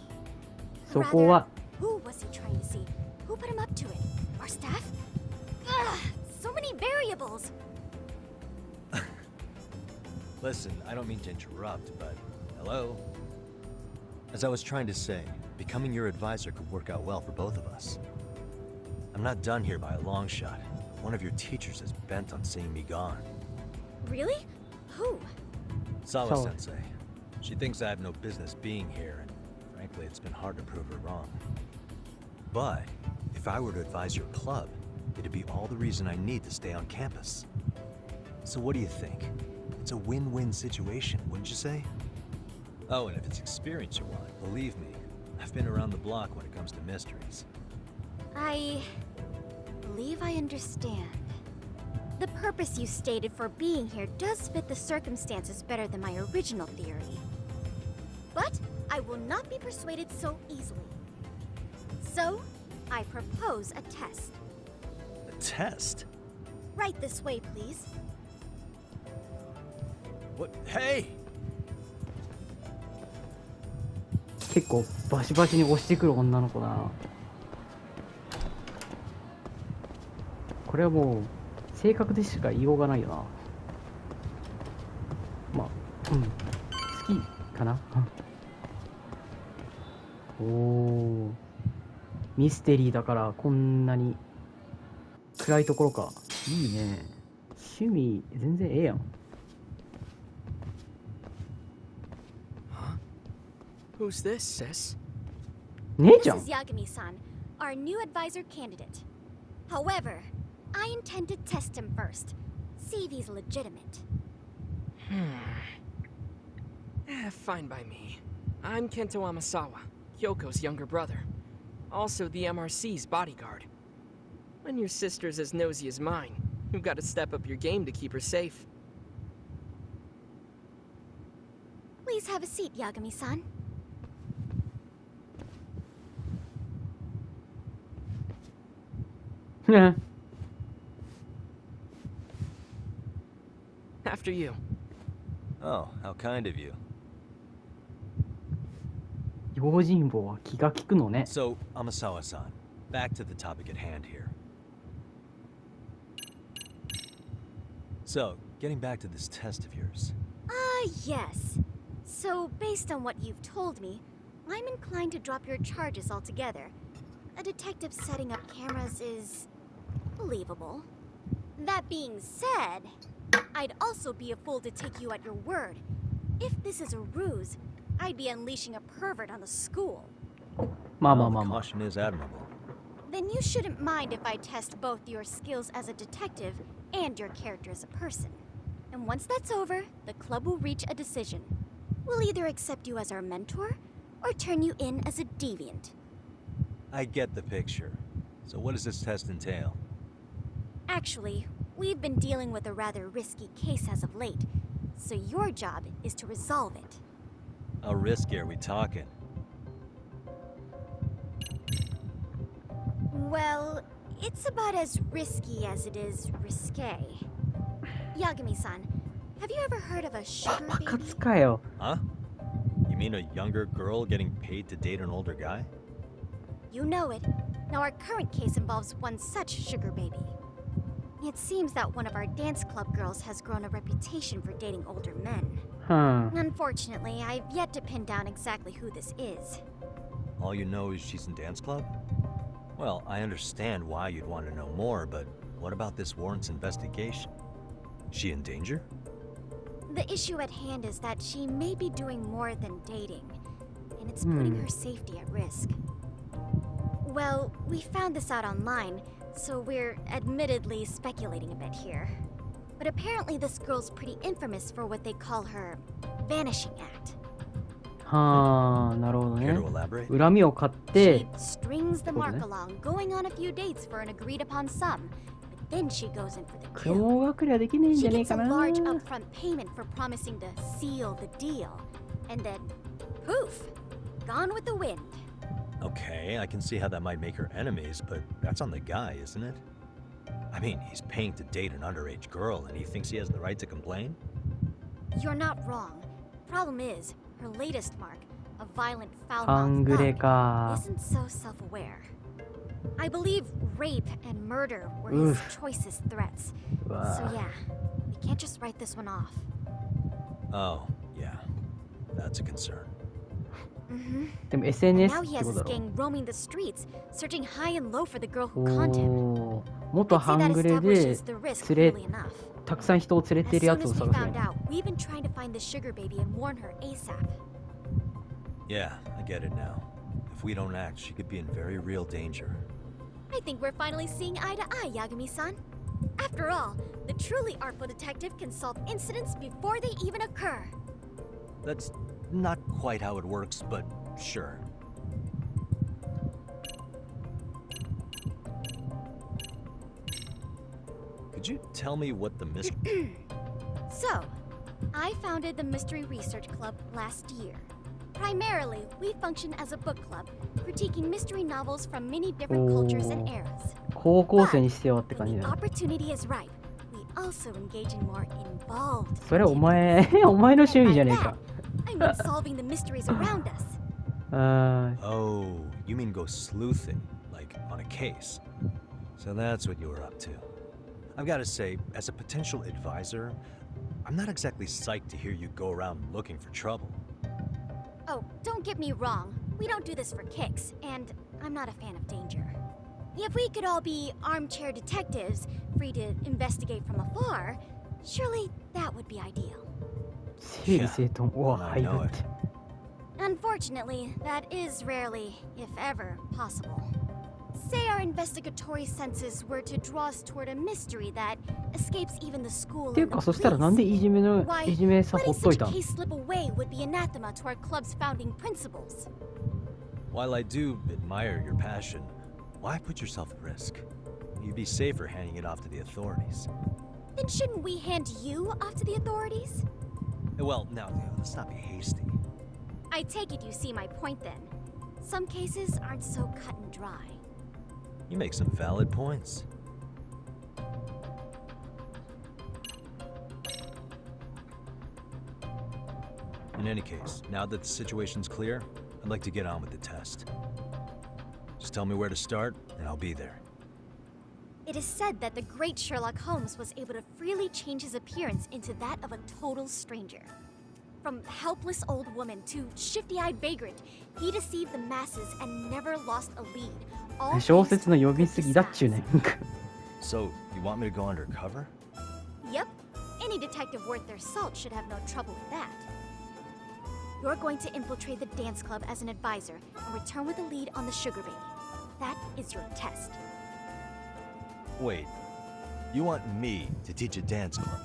そこは Who was he trying to see? Who put him up to it? Our staff? Ugh, so many variables. Listen, I don't mean to interrupt, but hello? As I was trying to say, becoming your advisor could work out well for both of us. I'm not done here by a long shot. One of your teachers is bent on seeing me gone. Really? Who? Sawa-sensei. She thinks I have no business being here, and frankly, it's been hard to prove her wrong. But if I were to advise your club, it'd be all the reason I need to stay on campus. So what do you think? It's a win-win situation, wouldn't you say? Oh, and if it's experience you want, believe me, I've been around the block when it comes to mysteries. I believe I understand. The purpose you stated for being here does fit the circumstances better than my original theory. But I will not be persuaded so easily. So, I propose a test. A test? Right this way, please. What? Hey! 結構バシバシに押してくる女の子だな。これはもう性格でしか言いようがないよな。まあ、うん、好きかな。おお、ミステリーだからこんなに暗いところか。いいね。趣味全然ええやん。Who's this, sis? 姉ちゃん。 This is Yagami-san, our new advisor candidate. However, I intend to test him first. See if he's legitimate. Fine by me. I'm Kento Amasawa, Kyoko's younger brother. Also the MRC's bodyguard. When your sister's as nosy as mine, you've got to step up your game to keep her safe. Please have a seat, Yagami-san. After you. Oh, how kind of you. 用心棒は気が利くのね。 So, Amasawa-san, back to the topic at hand here. So, getting back to this test of yours. Yes. So, based on what you've told me, I'm inclined to drop your charges altogether. A detective setting up cameras is believable. That being said, I'd also be a fool to take you at your word. If this is a ruse, I'd be unleashing a pervert on the school. Caution is admirable. Then you shouldn't mind if I test both your skills as a detective and your character as a person. And once that's over, the club will reach a decision. We'll either accept you as our mentor, or turn you in as a deviant. I get the picture. So what does this test entail? Actually, we've been dealing with a rather risky case as of late, so your job is to resolve it. How risky are we talking? Well, it's about as risky as it is risque. Yagami-san, have you ever heard of a sugar baby? Huh? You mean a younger girl getting paid to date an older guy? You know it. Now our current case involves one such sugar baby. It seems that one of our dance club girls has grown a reputation for dating older men. Unfortunately, I've yet to pin down exactly who this is. All you know is she's in dance club? Well, I understand why you'd want to know more, but what about this warrants investigation? Is she in danger? The issue at hand is that she may be doing more than dating, and it's putting her safety at risk. Well, we found this out online, so we're admittedly speculating a bit here. But apparently this girl's pretty infamous for what they call her vanishing act. はあ、なるほどね。恨みを買って、 Strings the mark along, going on a few dates for an agreed upon sum. But then she goes in for the 雲 kill. 隠れはできないんじ She ゃねえ gets か a な。 large upfront payment for promising to seal the deal. And then, poof, gone with the wind. Okay, I can see how that might make her enemies, but that's on the guy, isn't it? I mean, he's paying to date an underage girl, and he thinks he has the right to complain? You're not wrong. Problem is, her latest mark, a violent foul-mouthed 半グレ thug, か。 isn't so self-aware. I believe rape and murder were his Oof. choicest threats. Wow. So yeah, we can't just write this one off. Oh, yeah. That's a concern. Mm-hmm. でも SNS Now っ he て has こと his だろ gang roaming the streets, searching high and low for the girl う。 who conned him. おー元 I'd say 半 that グレで establishes the risk 連れ clearly enough. たくさん人を連れて As るや soon つを as we 探す found ね。 out, we've been trying to find the sugar baby and warn her ASAP. Yeah, I get it now. If we don't act, she could be in very real danger. I think we're finally seeing eye to eye, Yagami-san. After all, the truly artful detective can solve incidents before they even occur. That's not quite how it works, but sure. Could you tell me what the mystery... So, I founded the Mystery Research Club last year. Primarily, we function as a book club, critiquing mystery novels from many different cultures and eras. 高校生にしてよって感じ When だ the よ。 opportunity is ripe, we also engage in more involved. それお前お前の趣味じゃねえか。 I mean solving the mysteries around us. あ Oh, you mean go sleuthing, like on a case. So that's what you were up to. I've got to say, as a potential advisor, I'm not exactly psyched to hear you go around looking for trouble. Oh, don't get me wrong. We don't do this for kicks, and I'm not a fan of danger. If we could all be armchair detectives, free to investigate from afar, surely that would be ideal. 整理整頓お I 入 know るっ it. て。 Unfortunately, that is rarely, if ever, possible. Say our investigatory senses were to draw us toward a mystery that escapes even the school っていう and か the そしたらなんで police. いじめの Why, いじめさほ letting っとい such た a の case slip away would be anathema to our club's founding principles. While I do admire your passion, why put yourself at risk? You'd be safer handing it off to the authorities. Then shouldn't we hand you off to the authorities? Well, now, let's not be hasty. I take it you see my point then. Some cases aren't so cut and dry. You make some valid points. In any case, now that the situation's clear, I'd like to get on with the test. Just tell me where to start, and I'll be there. It is said that the great Sherlock Holmes was able to freely change his appearance into that of a total stranger. From helpless old woman to shifty-eyed vagrant, he deceived the masses and never lost a lead. All 小 thanks 説 to の the 読み good すぎだっちゅうねん。 So, you want me to go undercover? Yep. Any detective worth their salt should have no trouble with that. You're going to infiltrate the dance club as an advisor and return with a lead on the sugar baby. That is your test. Wait, you want me to teach a dance club?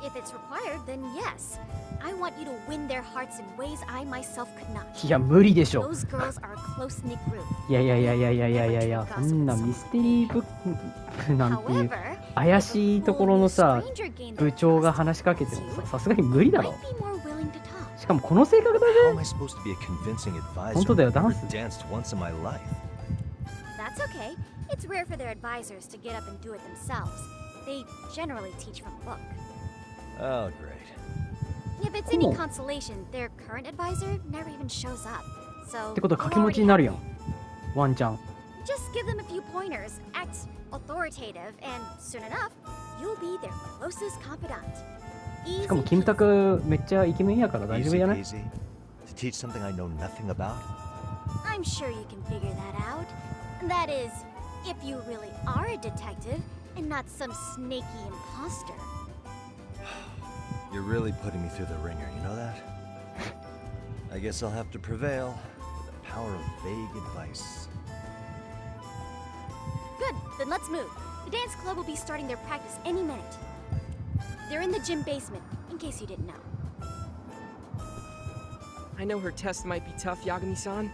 If it's required, then yes. I want you to win their hearts in ways I myself could not. いや無理でしょ。 Those girls are a close-knit group. いやいやいやいやいやいやいやいや、そんなミステリーブックなんていう怪しいところのさ部長が話しかけてもさすがに無理だろ。しかもこの性格だ How am ぜ。 I supposed to be a convincing advisor 本当だよ、ダン who ス。 danced once in my life? That's okay. It's rare for their advisors to get up and do it themselves. They generally teach from a book. Oh, great. If it's any consolation, their current advisor never even shows up. So ってことは掛け持ちになるやん。ワンチャン。 just give them a few pointers, act authoritative, and soon enough, you'll be their closest confidant. しかもキムタクめっちゃイケメンやから大丈夫 Easy やない？ peasy. To teach something I know nothing about? I'm sure you can figure that out. That is, if you really are a detective and not some snaky imposter. You're really putting me through the ringer, you know that? I guess I'll have to prevail with the power of vague advice. Good, then let's move. The dance club will be starting their practice any minute. They're in the gym basement, in case you didn't know. I know her test might be tough, Yagami-san,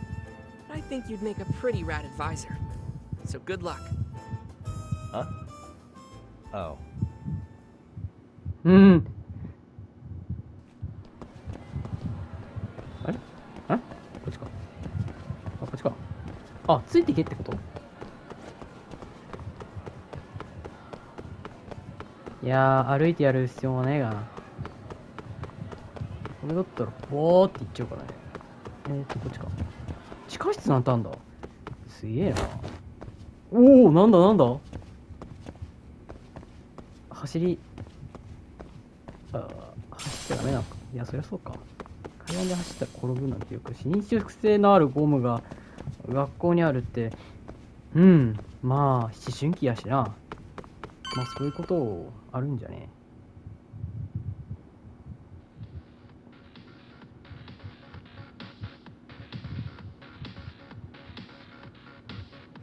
but I think you'd make a pretty rad advisor. So good luck. Huh? Oh. うん。あれこっちか。こっちか。あ、ついてけってこと？いやー、歩いてやる必要はねえがな。これだったら、ボーって行っちゃうからね。こっちか。地下室なんてあんだ。すげえな。おお、なんだなんだ。走ってダメなのか。いや、そりゃそうか。階段で走ったら転ぶなんてよく。伸縮性のあるゴムが学校にあるって、まあ、思春期やしな。まあ、そういうことあるんじゃね。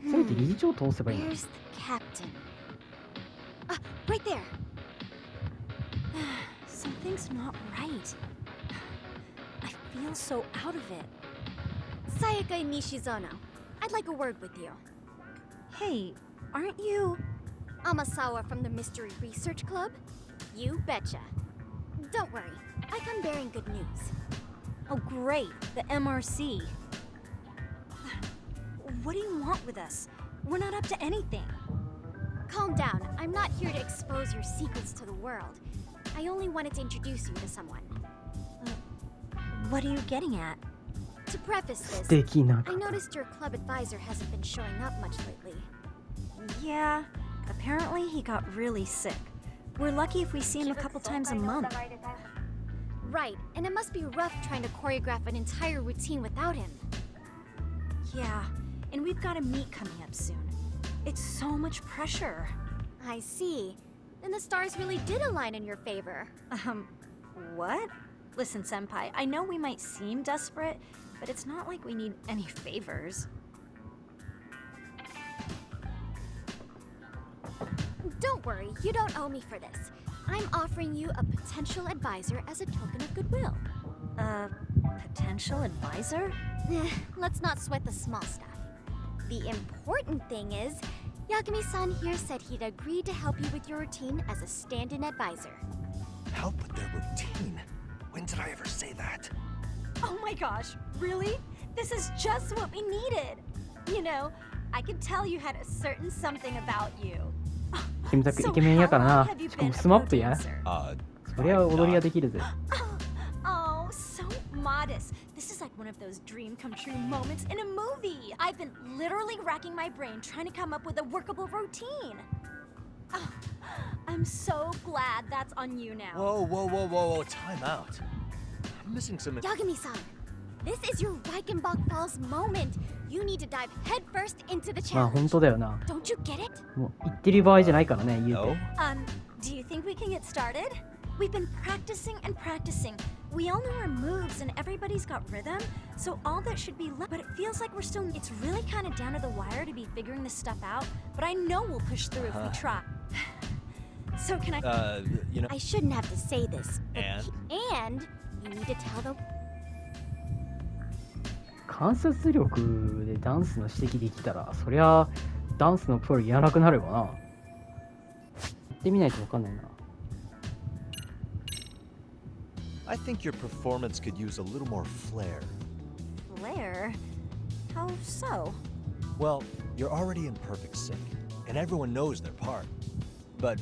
せめて理事長通せばいいの。 Where's the captain? Ah, right there. Something's not right. I feel so out of it. Sayaka Nishizono, I'd like a word with you. Hey, aren't you Amasawa from the Mystery Research Club? You betcha. Don't worry, I come bearing good news. Oh great, the MRC. What do you want with us? We're not up to anything. Calm down. I'm not here to expose your secrets to the world. I only wanted to introduce you to someone. What are you getting at? To preface this, I noticed your club advisor hasn't been showing up much lately. Yeah, apparently he got really sick. We're lucky if we see him a couple times a month. Right, and it must be rough trying to choreograph an entire routine without him. Yeah, and we've got a meet coming up soon. It's so much pressure. I see. Then the stars really did align in your favor. What? Listen, Senpai, I know we might seem desperate, but it's not like we need any favors. Don't worry, you don't owe me for this. I'm offering you a potential advisor as a token of goodwill. Potential advisor? Let's not sweat the small stuff. The important thing is, Yagami-san here said he'd agreed to help you with your routine as a stand-in advisor. Help with their routine? When did I ever say that? Oh my gosh, really? This is just what we needed. You know, I could tell you had a certain something about you. キムタクイケメンやからな。しかもスマップや。そりゃ踊りができるぜ。Oh, so modest. This is like one of those dream come true moments in a movie. I've been literally racking my brain trying to come up with a workable routine. Oh, I'm so glad that's on you now. Whoa, time out. I'm missing some... Yagami-san, this is your Reichenbach Falls moment. You need to dive headfirst into the まあ challenge. 本当だよな。 Don't you get it? もう言ってる場合じゃないからね、言うて。Do you think we can get started? We've been practicing and practicing. We all know our moves and everybody's got rhythm, so all that should be left. But it feels like we're still... It's really kind of down to the wire to be figuring this stuff out, but I know we'll push through if we try. So can I... you know... I shouldn't have to say this, but And you need to tell the... 観察力でダンスの指摘できたら、そりゃダンスのプロやらなくなるわな。やってみないとわかんないな。I think your performance could use a little more flair. Flair? How so? Well, you're already in perfect sync, and everyone knows their part. But,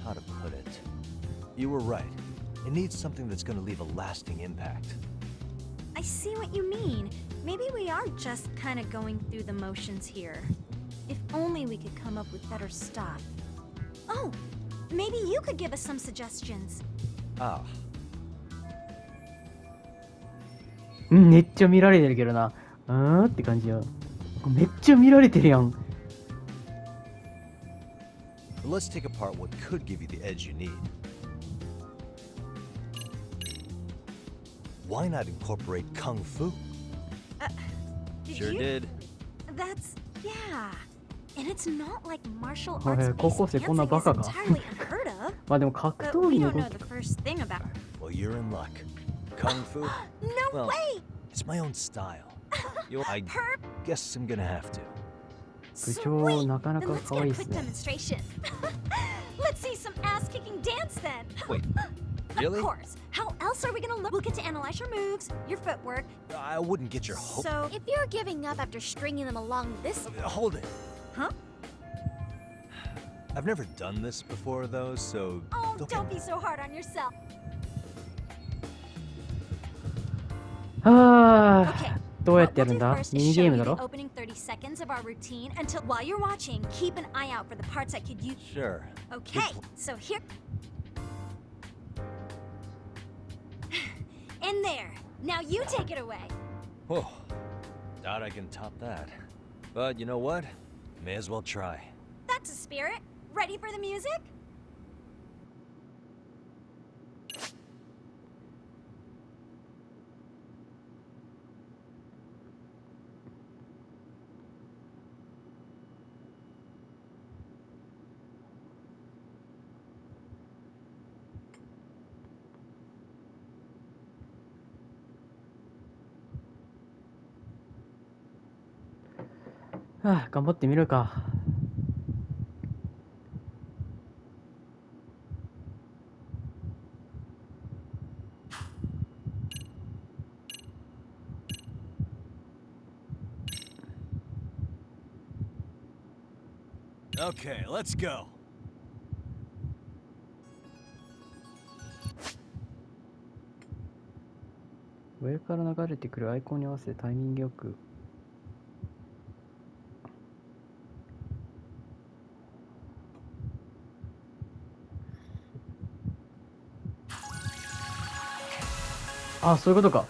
how to put it? You were right. It needs something that's going to leave a lasting impact. I see what you mean. Maybe we are just kind of going through the motions here. If only we could come up with better stuff. Oh, maybe you could give us some suggestions. Ah. めっちゃ見られてるけどな。って感じよ。めっちゃ見られてるやん。Let's take apart what could give you the edge you need. Why not incorporate Kung Fu? Sure did. That's... yeah. And it's not like martial はい arts 高校生 based こんな dancing バ is カか。 entirely unheard of. まあでも格 But 闘 we 技の don't 動 know き the first thing about... Well, you're in luck. Kung Fu? No Well, way! it's my own style. I guess I'm gonna have to. 部長なかな Then か let's 可 get 愛い a です quick ね。 demonstration. Let's see some ass-kicking dance then. Wait, really? Of course. How else are we gonna look? We'll get to analyze your moves, your footwork. I wouldn't get your hope. So, If you're giving up after stringing them along this... Hold it. huh? I've never done this before, though, so... Oh, don't be so hard on yourself. は Okay. あ、どうやってや What るん we'll do だ first ミ is ニ show ゲー you ム the だろ opening 30 seconds of our routine until while you're watching, keep an eye out for the parts that could use. Sure. Okay, so here. In there. Now you take it away. Whoa. Doubt I can top that. But you know what? May as well try. That's a spirit. Ready for the music? ?はあ、頑張ってみるか。Okay, let's go. 上から流れてくるアイコンに合わせてタイミングよく。あ、そういうことか。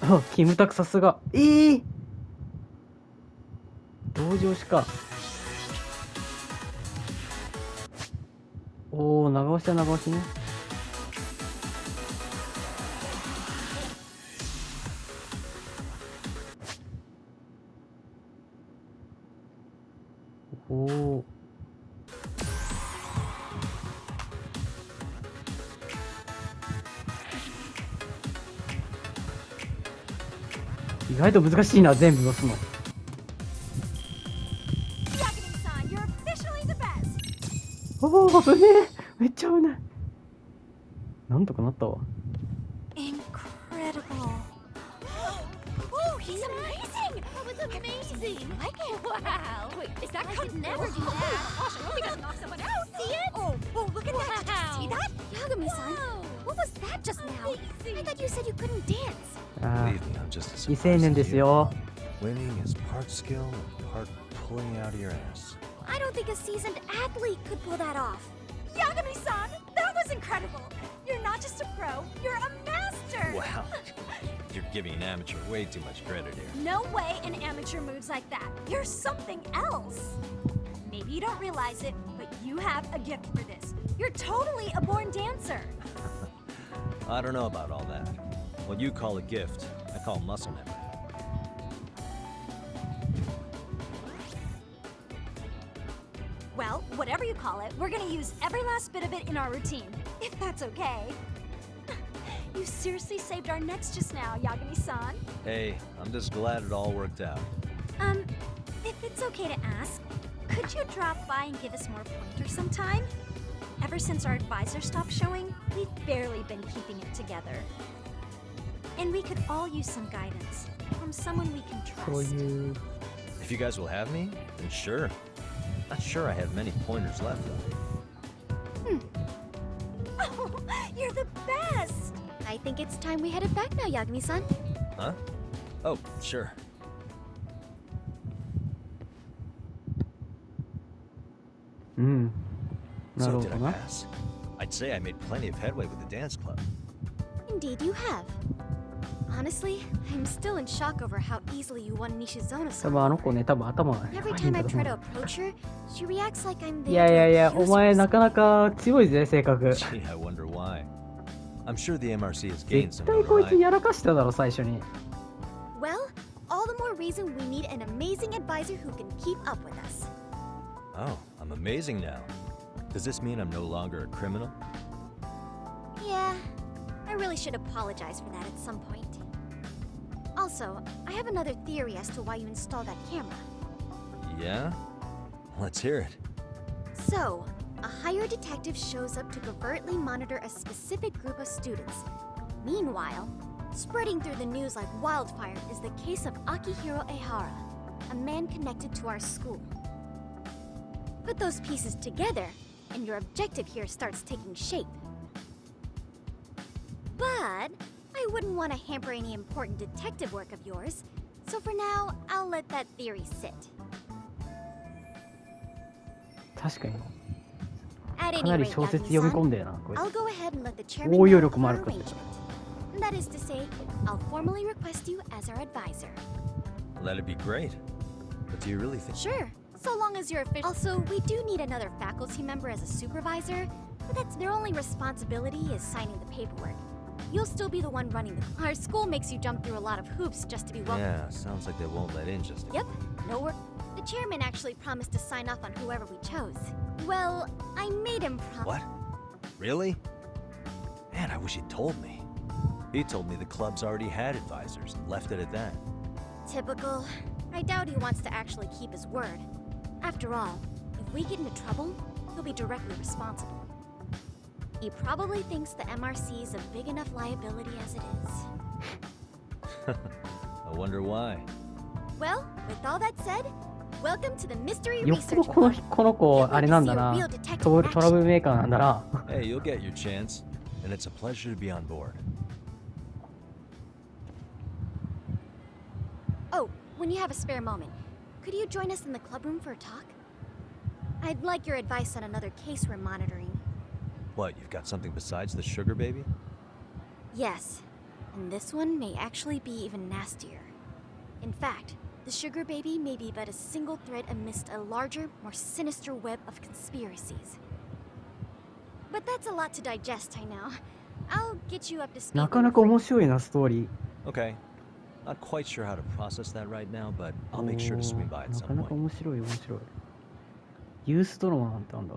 あ、キムタクさすが。同情しか。おお、長押しだ、長押しね。おお。意外と難しいな、全部押すの。おお、危ねえ。めっちゃ危ない。なんとかなったわ。Incredible. Oh, he's amazing! That was amazing! Wow! Wait, is that could never do that? Gosh, I hope he doesn't knock someone out! See it? Oh, look at that! Did you see that? Yagami-san, what was that just now? I thought you said you couldn't dance. ああ、 Believe me, I'm just as 未成年ですよ。 Winning is part skill and part pulling out of your ass. I don't think a seasoned athlete could pull that off. Yagami-san, that was incredible. You're not just a pro, you're a master. Wow. You're giving an amateur way too much credit here. No way an amateur moves like that. You're something else. Maybe you don't realize it, but you have a gift for this. You're totally a born dancer. I don't know about all that. What you call a gift, I call muscle memory. Well, whatever you call it, we're gonna use every last bit of it in our routine, if that's okay. You seriously saved our necks just now, Yagami-san. Hey, I'm just glad it all worked out. If it's okay to ask, could you drop by and give us more pointers sometime? Ever since our advisor stopped showing, we've barely been keeping it together. And we could all use some guidance from someone we can そう trust. いう。 If you guys will have me, then sure. Not sure I have many pointers left, though. Oh, you're the best! I think it's time we headed back now, Yagami-san. Huh? Oh, sure. うん。な So るほ did ど I な。 pass? I'd say I made plenty of headway with the dance club. Indeed you have. Honestly, I'm still in shock over how easily you won 多 Nishizono-san. 分あの子ね、多分頭がね。 Every 悪いん time だ I と try 思 to う approach her, she reacts like I'm い there やいやいや、 to お accuse 前 her. なかなか強いぜ、性格。 Gee, I wonder why. I'm sure the MRC has gained 絶 some 対こいつ notoriety. やらかしただろ、最初に。 Well, all the more reason we need an amazing advisor who can keep up with us. Oh, I'm amazing now. Does this mean I'm no longer a criminal? Yeah, I really should apologize for that at some point. Also, I have another theory as to why you installed that camera. Yeah? Let's hear it. So, a hired detective shows up to covertly monitor a specific group of students. Meanwhile, spreading through the news like wildfire is the case of Akihiro Ehara, a man connected to our school. Put those pieces together, and your objective here starts taking shape. But I wouldn't want to hamper any important detective work of yours, so for now, I'll let that theory sit. 確かに。 At か any なり rate, 小説読み込ん Yagi-san, でるな、これ。 I'll go ahead and let the chairman 応用 know 力 of もあ our るから。 arrangement. That is to say, I'll formally request you as our advisor. That'd be great. But do you really think? Sure, so long as you're official. Also, we do need another faculty member as a supervisor, but that's their only responsibility is signing the paperwork. You'll still be the one running the. Our school makes you jump through a lot of hoops just to be welcome. Yeah, sounds like they won't let in just. Yep, no work. The chairman actually promised to sign off on whoever we chose. Well, I made him What? Really? Man, I wish he'd told me. He told me the club's already had advisors and left it at that. Typical. I doubt he wants to actually keep his word. After all, if we get into trouble, he'll be directly responsible. He probably thinks the MRC is a big enough liability as it is. I wonder why. Well, with all that said, welcome to the Mystery よっぽど Research この子、あれなんだな。トラブルメーカーなんだな。Hey, you'll get your chance, and it's a pleasure to be on board. Oh, when you have a spare moment, could you join us in the club room for a talk? I'd like your advice on another case we're monitoring. What, you've got something besides the sugar baby? Yes, and this one may actually be even nastier. In fact, the sugar baby may be but a single thread amidst a larger, more sinister web of conspiracies. But that's a lot to digest, I know. I'll get you up to speed. なかなか面白いな、ストーリー。 Okay. Not quite sure how to process that right now, but I'll make sure to swing by at な some かなか point. 面白い、面白い。ユースドラマなんてあんだ。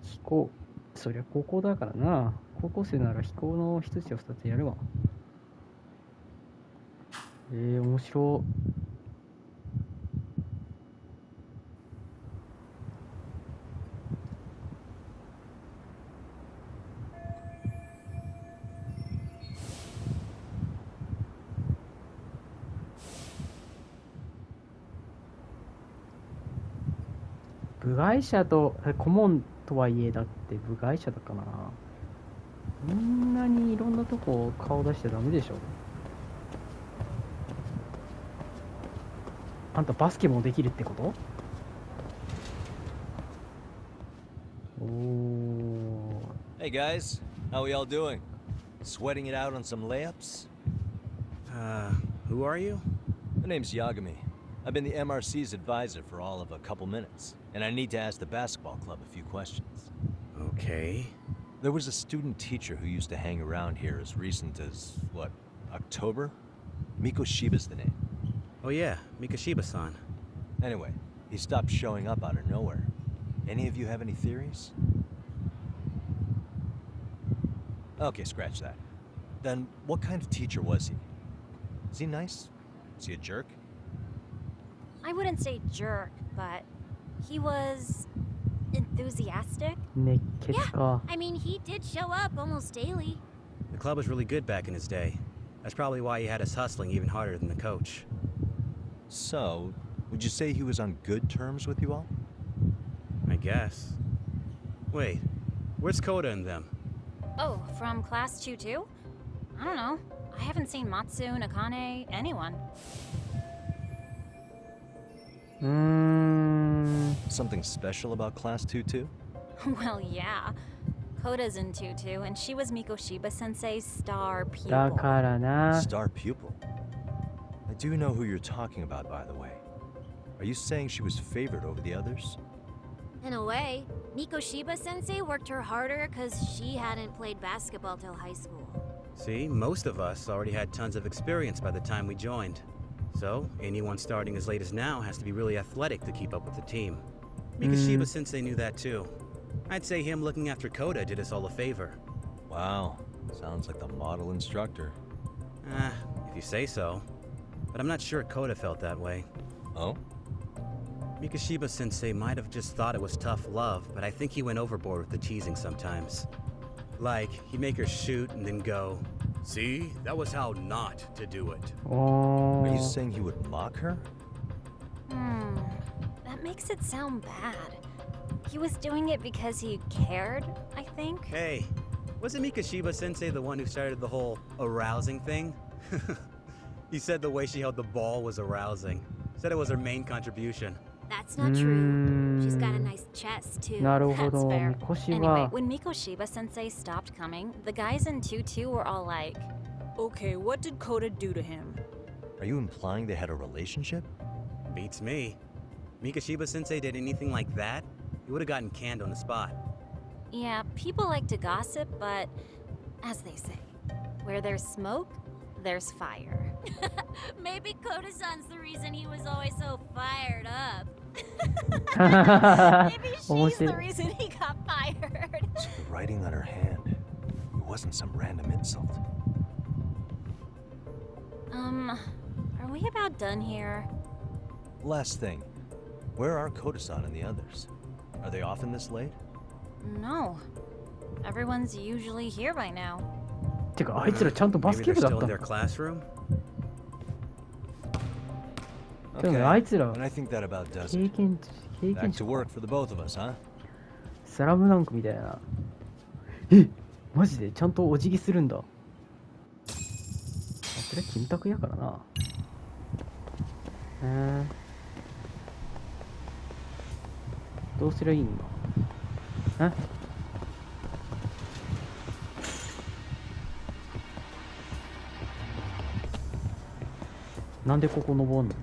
飛行。そりゃ高校だからな。高校生なら飛行の一つや二つやるわ。面白い。部外者と顧問とはいえだって部外者だからな。こんなにいろんなとこ顔出しちゃダメでしょ。あんたバスケもできるってこと？おー。 Hey guys, how we all doing? Sweating it out on some layups? Who are you? My name's Yagami. I've been the MRC's advisor for all of a couple minutes, and I need to ask the basketball club a few questions. Okay. There was a student teacher who used to hang around here as recent as, what, October? Mikoshiba's the name. Oh yeah, Mikoshiba-san. Anyway, he stopped showing up out of nowhere. Any of you have any theories? Okay, scratch that. Then, what kind of teacher was he? Is he nice? Is he a jerk? I wouldn't say jerk, but he was enthusiastic. 熱血か。 I mean, he did show up almost daily. The club was really good back in his day. That's probably why he had us hustling even harder than the coach. So, would you say he was on good terms with you all? I guess. Wait, where's Koda and them? Oh, from class 2 too? I don't know. I haven't seen Matsu, Nakane, anyone. Something special about Class 2-2? Well, yeah. Koda's in 2-2, and she was Mikoshiba-sensei's star pupil. だからな。 Star pupil? I do know who you're talking about, by the way. Are you saying she was favored over the others? In a way, Mikoshiba-sensei worked her harder because she hadn't played basketball till high school. See, most of us already had tons of experience by the time we joined. So, anyone starting as late as now has to be really athletic to keep up with the team. Mikoshiba-sensei knew that too. I'd say him looking after Koda did us all a favor. Wow, sounds like the model instructor. If you say so. But I'm not sure Koda felt that way. Oh? Mikoshiba sensei might have just thought it was tough love, but I think he went overboard with the teasing sometimes. Like, he'd make her shoot and then go, "See, that was how not to do it." Oh. Are you saying he would mock her? That makes it sound bad. He was doing it because he cared, I think. Hey, wasn't Mikoshiba sensei the one who started the whole arousing thing? He said the way she held the ball was arousing. Said it was her main contribution. That's not true. She's got a nice chest, too. That's fair. Mikoshiba. Anyway, when Mikoshiba sensei stopped coming, the guys in 2-2 were all like, "Okay, what did Koda do to him?" Are you implying they had a relationship? Beats me. Mikoshiba sensei did anything like that, he would have gotten canned on the spot. yeah, people like to gossip, but as they say, where there's smoke, there's fire. Maybe Koda-san's the reason he was always so fired up. Maybe she's the reason he got fired. So the writing on her hand, it wasn't some random insult. Are we about done here? Last thing, where are Koda-san and the others? Are they often this late? No. Everyone's usually here by now. てか、あいつらちゃんとバス Maybe ケ they're 部だ still った in の their か。 classroom? でもね、あいつら And I think that about does 経 it. 験 Back 者 to work for the both of us, huh? スラムダンクみたいな。え、マジでちゃんとお辞儀するんだ。それキムタクやからな。どうすりゃいいんだ。なんでここ登んの？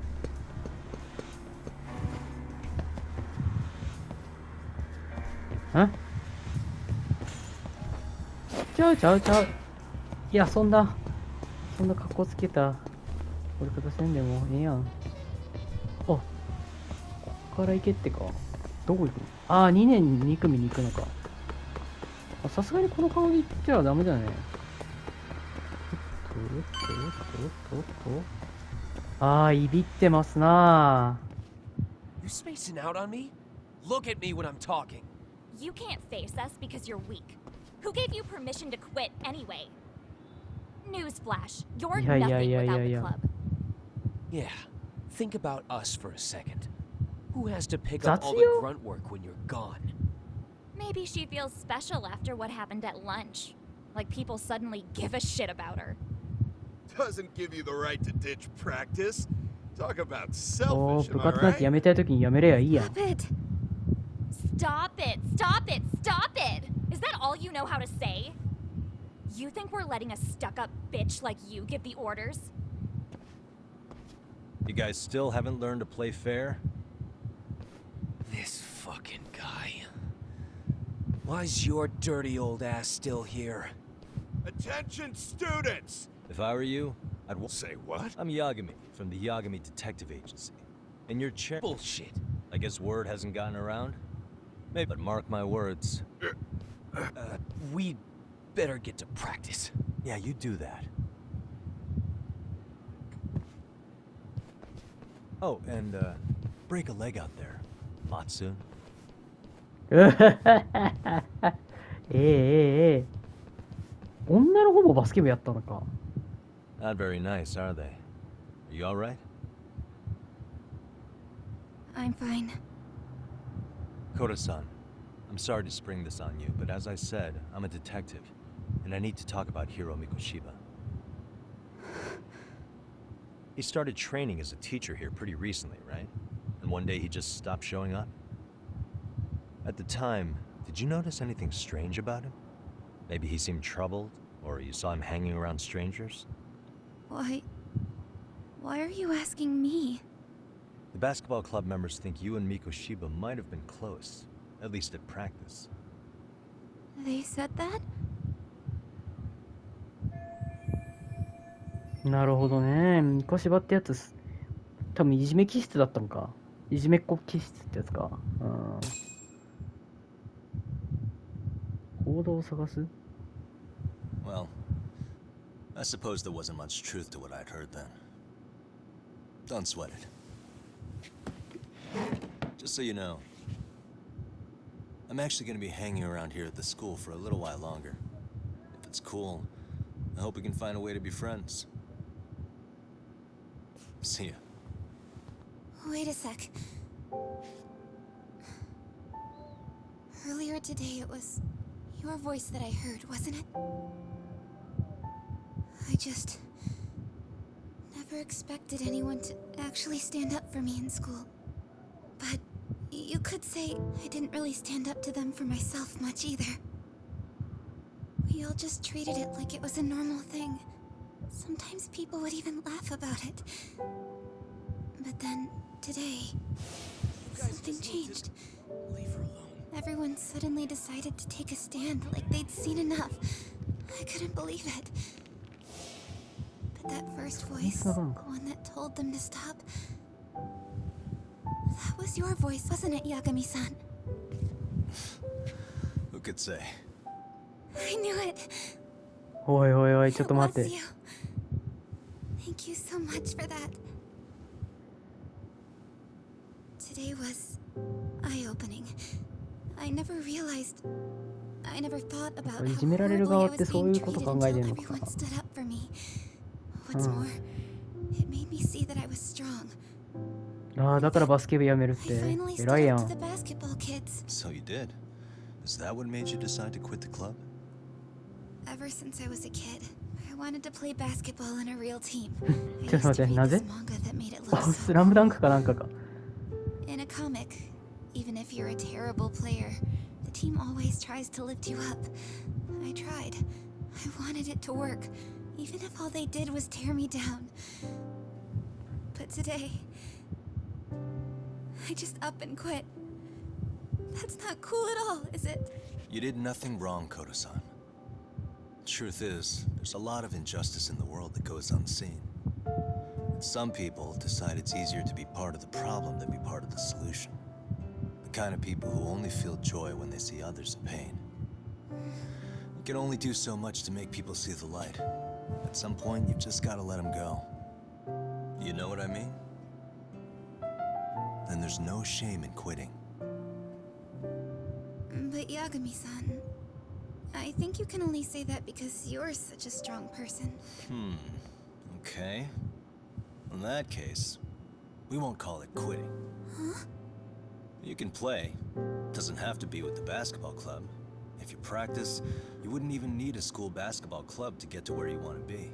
ちゃう。いや、そんな格好つけたこれ方せんでもええやん。こっから行けってか。どこ行くの？2年2組に行くのか。さすがにこの顔で行っちゃダメだね。いびってますな。 You spacing out on me? Look at me when I'm talking. You can't face us because you're weak. Who gave you permission to quit anyway? Newsflash, you're nothing without the club. Yeah, think about us for a second. Who has to pick up all the grunt work when you're gone? Maybe she feels special after what happened at lunch. Like people suddenly give a shit about her. Doesn't give you the right to ditch practice. Talk about 部 selfish, am 活 I なんて right? やめたいときにやめればいいやん。 Stop it! Stop it! Is that all you know how to say? You think we're letting a stuck-up bitch like you give the orders? You guys still haven't learned to play fair? This fucking guy. Why's your dirty old ass still here? Attention, students! If I were you, I'd say what? I'm Yagami from the Yagami Detective Agency. And your chair. Bullshit. I guess word hasn't gotten around? Maybe, but mark my words. We'd better get to practice. Yeah, you do that. Oh, and break a leg out there, Matsu. 女の子もバスケ部やったのか。 Not very nice, are they? Are you all right? I'm fine. Koda-san, I'm sorry to spring this on you, but as I said, I'm a detective, and I need to talk about Hiro Mikoshiba. He started training as a teacher here pretty recently, right? And one day he just stopped showing up? At the time, did you notice anything strange about him? Maybe he seemed troubled, or you saw him hanging around strangers? Why are you asking me? The basketball club members think you and Mikoshiba might have been close, at least at practice. They said that? なるほどね。ミコシバってやつ、多分いじめ気質だったのか。いじめっ子気質ってやつか。行動を探す？ Well, I suppose there wasn't much truth to what I'd heard then. Don't sweat it. Just so you know, I'm actually going to be hanging around here at the school for a little while longer. If it's cool, I hope we can find a way to be friends. See ya. Wait a sec. Earlier today, it was your voice that I heard, wasn't it? I just never expected anyone to actually stand up for me in school. But you could say I didn't really stand up to them for myself much either. We all just treated it like it was a normal thing. Sometimes people would even laugh about it. But then, today, something changed. Leave her alone. Everyone suddenly decided to take a stand like they'd seen enough. I couldn't believe it. But that first voice, the one that told them to stop, that was your voice, wasn't it, Yagami-san? Who could say? I knew it. おいおいおい、ちょっと待って。It was you. Thank you so much for that. Today was eye-opening. I never realized. I never thought about how いじめられる側 horribly って I was そうい being うこと treated 考えて until るのか everyone な。 stood up for me. What's more, it made me see that I was strong. ああ、だからバスケ部やめるっ I て。 finally 偉い stood や up to ん。 the basketball kids. So you did? Is that what made you decide to quit the club? Ever since I was a kid, I wanted to play basketball in a real team. ちょっと待って、なぜ Manga that made it あ look スラムダンクかなんかか。 In a comic, even if you're a terrible player, the team always tries to lift you up. I tried. I wanted it to work, even if all they did was tear me down. But today, I just up and quit. That's not cool at all, is it? You did nothing wrong, Koto-san. Truth is, there's a lot of injustice in the world that goes unseen. Some people decide it's easier to be part of the problem than be part of the solution. The kind of people who only feel joy when they see others in pain. You can only do so much to make people see the light. At some point, you've just got to let them go. You know what I mean? Then there's no shame in quitting. But Yagami-san, I think you can only say that because you're such a strong person. Okay. In that case, we won't call it quitting. Huh? You can play. Doesn't have to be with the basketball club. If you practice, you wouldn't even need a school basketball club to get to where you want to be.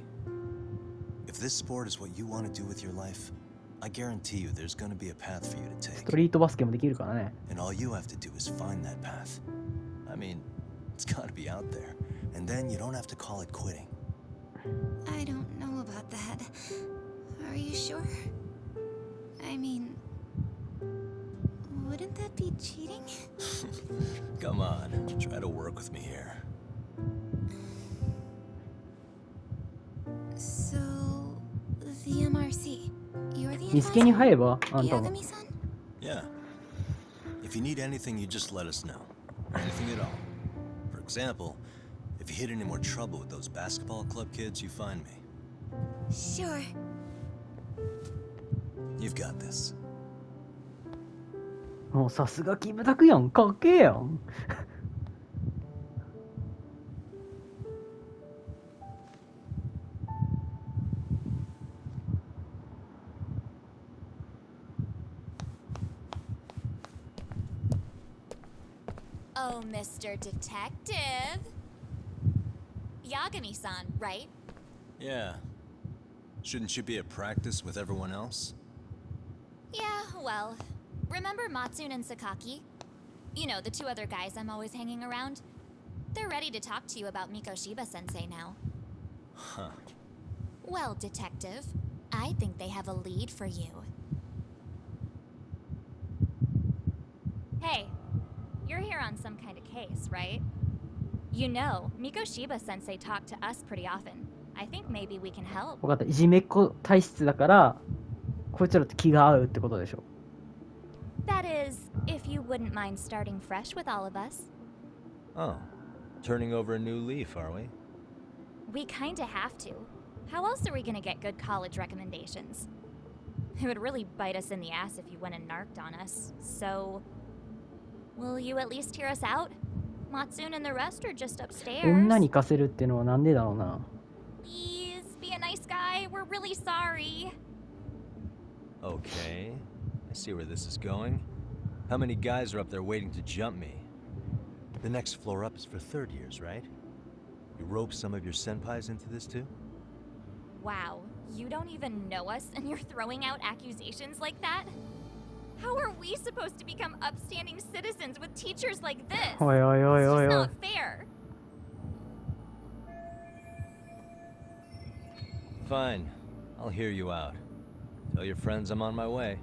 If this sport is what you want to do with your life, I guarantee you there's going to be a path for you to ス take. トリートバスケもできるからね。 And all you have to do is find that path. I mean, it's got to be out there. And then you don't have to call it quitting. I don't know about that. Are you sure? I mean, wouldn't that be cheating? Come on, try to work with me here. So, the MRC, you're the リスケに入ればあんたも。 Yagami-san? Yeah. If you need anything, you just let us know. Anything at all. For example, if you hit any more trouble with those basketball club kids, you find me. Sure. You've got this. もうさすがキムタクやん。かっけえやん。Oh, Mr. Detective. Yagami-san, right? Yeah. Shouldn't you be at practice with everyone else? Yeah, well, remember Matsune and Sakaki? You know, the two other guys I'm always hanging around? They're ready to talk to you about Mikoshiba-sensei now. Huh. Well, Detective, I think they have a lead for you. Hey, you're here on some kind of case, right? You know, Mikoshiba-sensei talked to us pretty often. I think maybe we can help. 分かった。いじめっ子体質だから、こいつらと気が合うってことでしょ。 That is, if you wouldn't mind starting fresh with all of us. Oh, turning over a new leaf, are we? We kinda have to. How else are we gonna get good college recommendations? It would really bite us in the ass if you went and narked on us, so... Will you at least hear us out? Matsune and the rest are just upstairs. 女に行かせるってのはなんでだろうな。Please, be a nice guy. We're really sorry. Okay, I see where this is going. How many guys are up there waiting to jump me? The next floor up is for third years, right? You rope some of your senpais into this too? Wow, you don't even know us and you're throwing out accusations like that? How are we supposed to become upstanding citizens with teachers like this? It's just not fair. Fine, I'll hear you out. Tell your friends I'm on my way.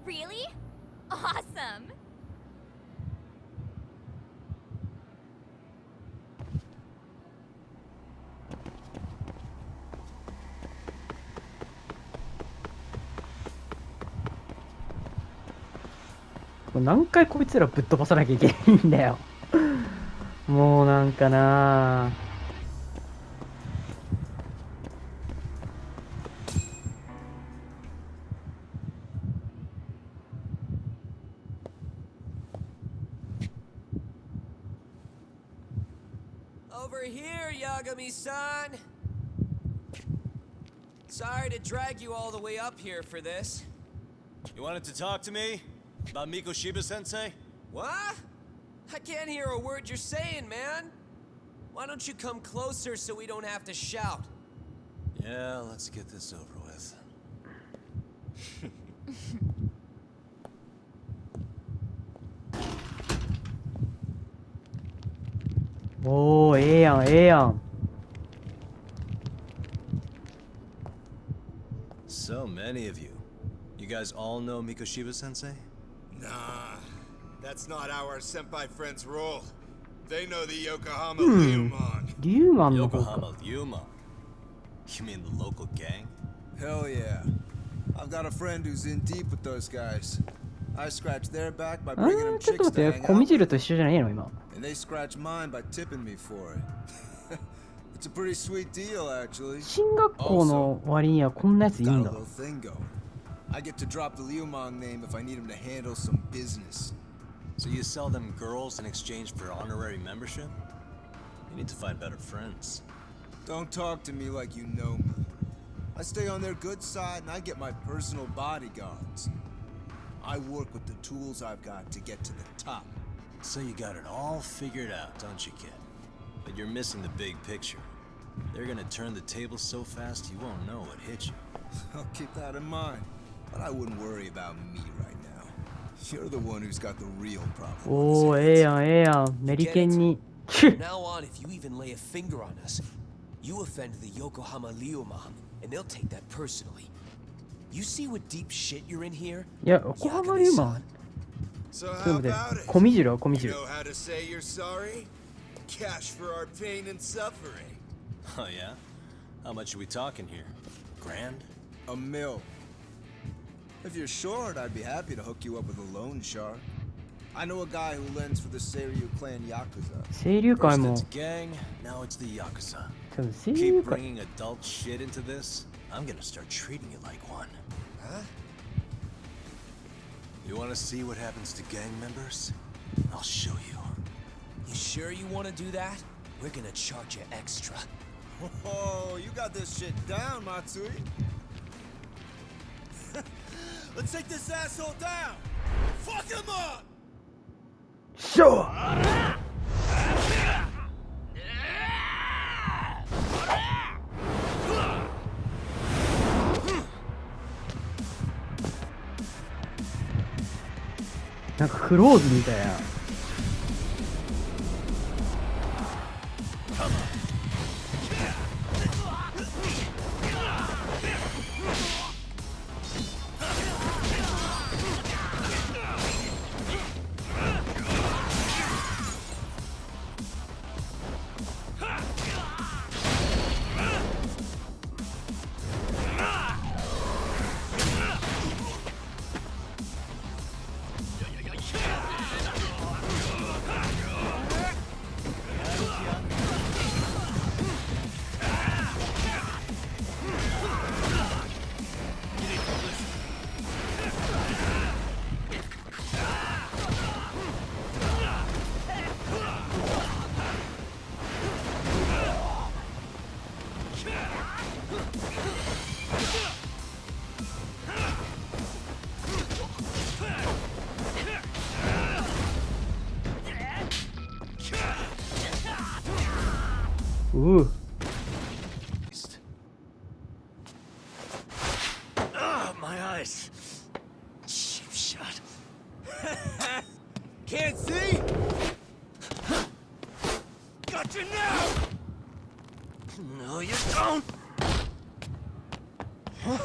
Really? Awesome! 何回こいつらぶっ飛ばさなきゃいけないんだよ。もうなんかなぁ。Over here, Yagami-san! Sorry to drag you all the way up here for this. You wanted to talk to me? About Mikoshiba-sensei? What? I can't hear a word you're saying, man. Why don't you come closer so we don't have to shout? Yeah, let's get this over with. おー、ええやん、ええやん。So many of you. You guys all know Mikoshiba-sensei? Nah, that's not how our senpai friends roll. They know the Yokohama Ryumon. Ryumonの方か。 Yokohama Ryumon? You mean the local gang? Hell yeah. I've got a friend who's in deep with those guys. I scratch their back by bringing them ちょっと chicks 待 to って、 hang コミ out ジルと一緒じゃないの今。 and they scratch mine by tipping me for it. It's a pretty sweet deal, actually. 進学校の割にはこんなやついるん Got だ a。little thing going. I get to drop the Ryumon name if I need him to handle some business. So you sell them girls in exchange for honorary membership? You need to find better friends. Don't talk to me like you know me. I stay on their good side and I get my personal bodyguards. I work with the tools I've got to get to the top. So you got it all figured out, don't you, kid? But you're missing the big picture. They're gonna turn the tables so fast you won't know what hit you. I'll keep that in mind. But I wouldn't worry about me right now. You're the one who's got the real problem. おー、ええやん、ええやん。メリケンに。 From now on, if you even lay a finger on us, you offend the Yokohama Ryumon, and they'll take that personally. You see what deep shit you're in here? いや、横浜リューマン。 So ちょっ how と待って about it? コミジルはコミジ You ル。 know how to say you're sorry? Cash for our pain and suffering. Oh yeah? How much are we talking here? Grand? A mill. If you're short, I'd be happy to hook you up with a loan shark. I know a guy who lends for the Seiryu clan Yakuza. 清流会 First も it's gang, now it's the Yakuza. 多分清流 Keep 会。 bringing adult shit into this, I'm gonna start treating you like one. Huh? You wanna see what happens to gang members? I'll show you. You sure you want to do that? We're gonna charge you extra. Oh, you got this shit down, Matsui. Let's take this asshole down. Fuck him up. Sure. なんかクローズみたいな。My eyes. Cheap shot. Can't see? Got you now! No, you don't! Huh?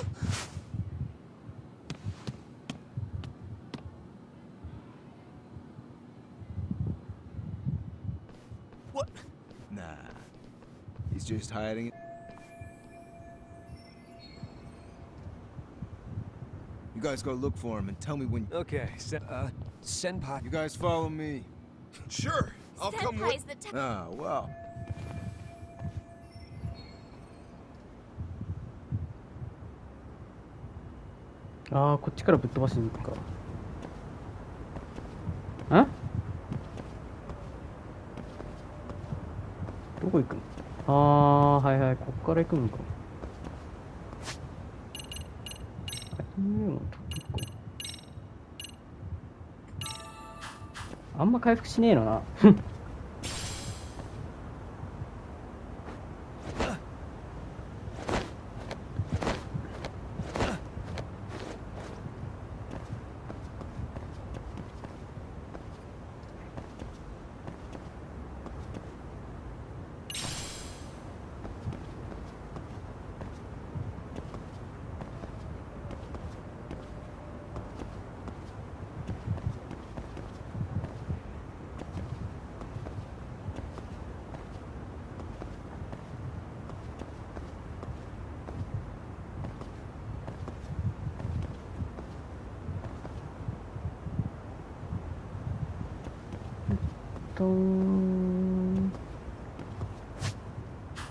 What? Nah. He's just hiding it. You guys go look for him and tell me when. Okay, Senpai. You guys follow me. Sure, I'll come with. Ah, well.こっちからぶっ飛ばしに行くか。どこ行くの？はいはい、こっから行くのか。あんま回復しねえのな。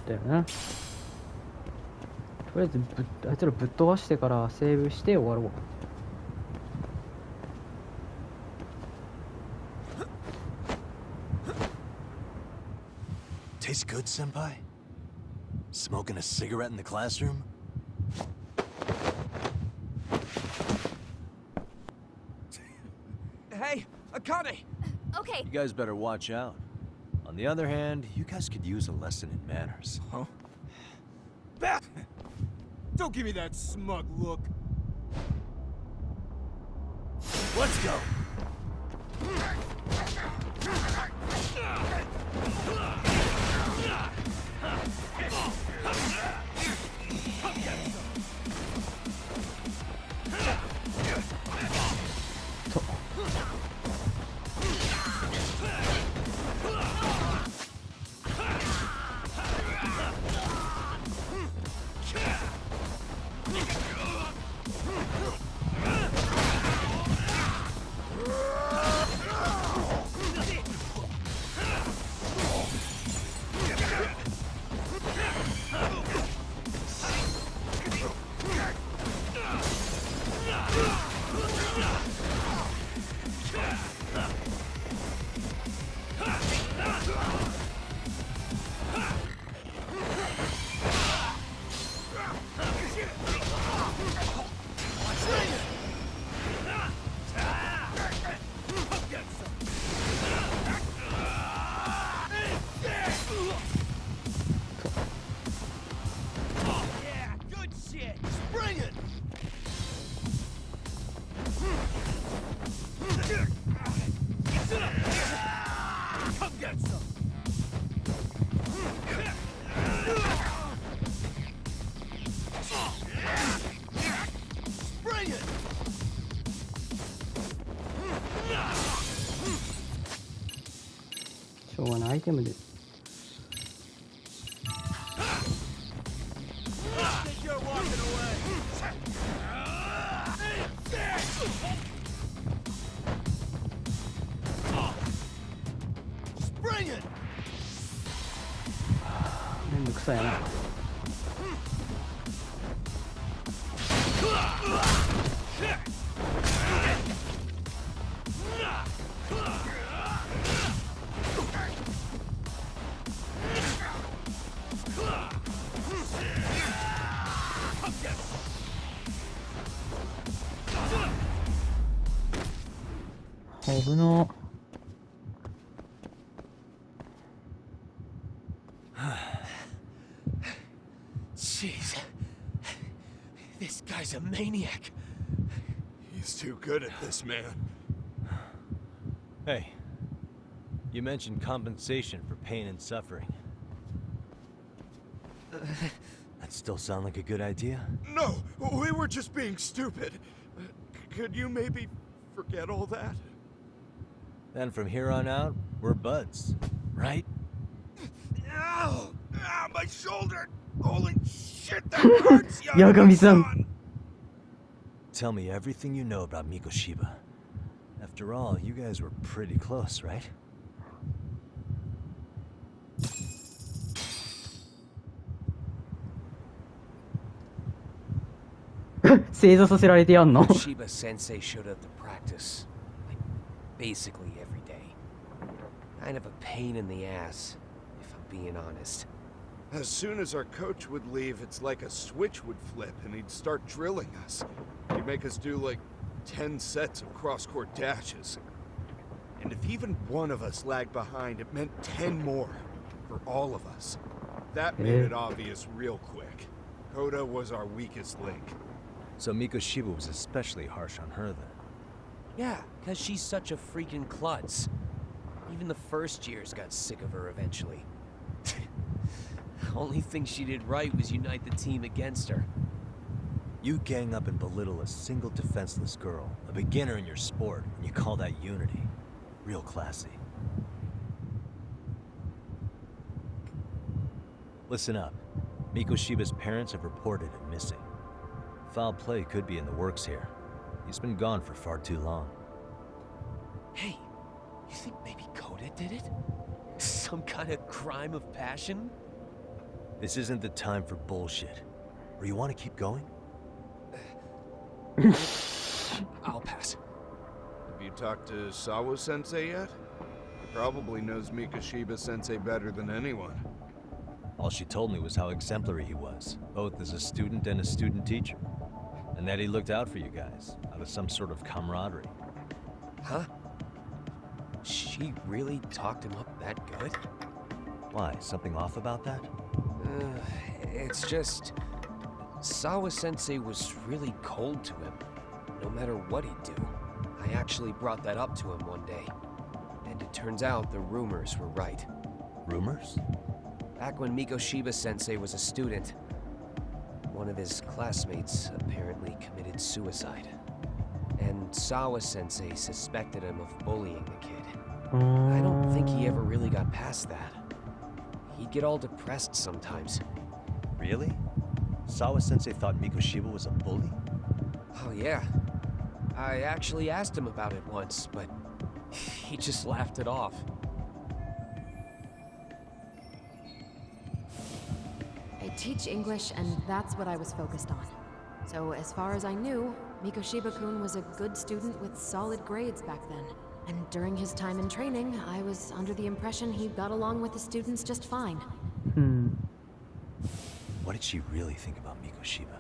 だよな。とりあえずあいつらぶっ飛ばしてからセーブして終わろう。Tastes good, Senpai? Smoking a cigarette in the classroom? Hey, Akane! Okay. You guys better watch out. On the other hand, you guys could use a lesson in manners. Huh? Back! Don't give me that smug look. Let's go!しょうがないアイテムで。めんどくさいな。危な。Jeez. This guy's a maniac. He's too good at this, man. Hey, you mentioned compensation for pain and suffering. That still sound like a good idea? No, we were just being stupid. Could you maybe forget all that? Then from here on out, we're buds, right? Ow! Ah, my shoulder! Holy shit, that hurts, Yagami-san. Tell me everything you know about Mikoshiba. After all, you guys were pretty close, right? 正座させられてやんの Shiba Sensei showed up to practice, like, basically every day. Kind of a pain in the ass, if I'm being honest. As soon as our coach would leave, it's like a switch would flip and he'd start drilling us. He'd make us do like 10 sets of cross-court dashes. And if even one of us lagged behind, it meant 10 more for all of us. That made it obvious real quick. Koda was our weakest link. So Mikoshiba was especially harsh on her then. Yeah, because she's such a freaking klutz. Even the first years got sick of her eventually. Only thing she did right was unite the team against her. You gang up and belittle a single defenseless girl, a beginner in your sport, and you call that unity. Real classy. Listen up. Mikoshiba's parents have reported him missing. Foul play could be in the works here. He's been gone for far too long. Hey, you think maybe Koda did it? Some kind of crime of passion? This isn't the time for bullshit. Or you want to keep going? I'll pass. Have you talked to Sawa-sensei yet? Probably knows Mikoshiba-sensei better than anyone. All she told me was how exemplary he was, both as a student and a student teacher. And that he looked out for you guys, out of some sort of camaraderie. Huh? She really talked him up that good? Why, something off about that? It's just... Sawa-sensei was really cold to him, no matter what he'd do. I actually brought that up to him one day. And it turns out the rumors were right. Rumors? Back when Mikoshiba-sensei was a student, one of his classmates apparently committed suicide. And Sawa-sensei suspected him of bullying the kid. I don't think he ever really got past that. He'd get all depressed sometimes. Really? Sawa-sensei thought Mikoshiba was a bully? Oh yeah. I actually asked him about it once, but he just laughed it off. I teach English, and that's what I was focused on. So as far as I knew, Mikoshiba-kun was a good student with solid grades back then. And during his time in training, I was under the impression he got along with the students just fine. What did she really think about Mikoshiba?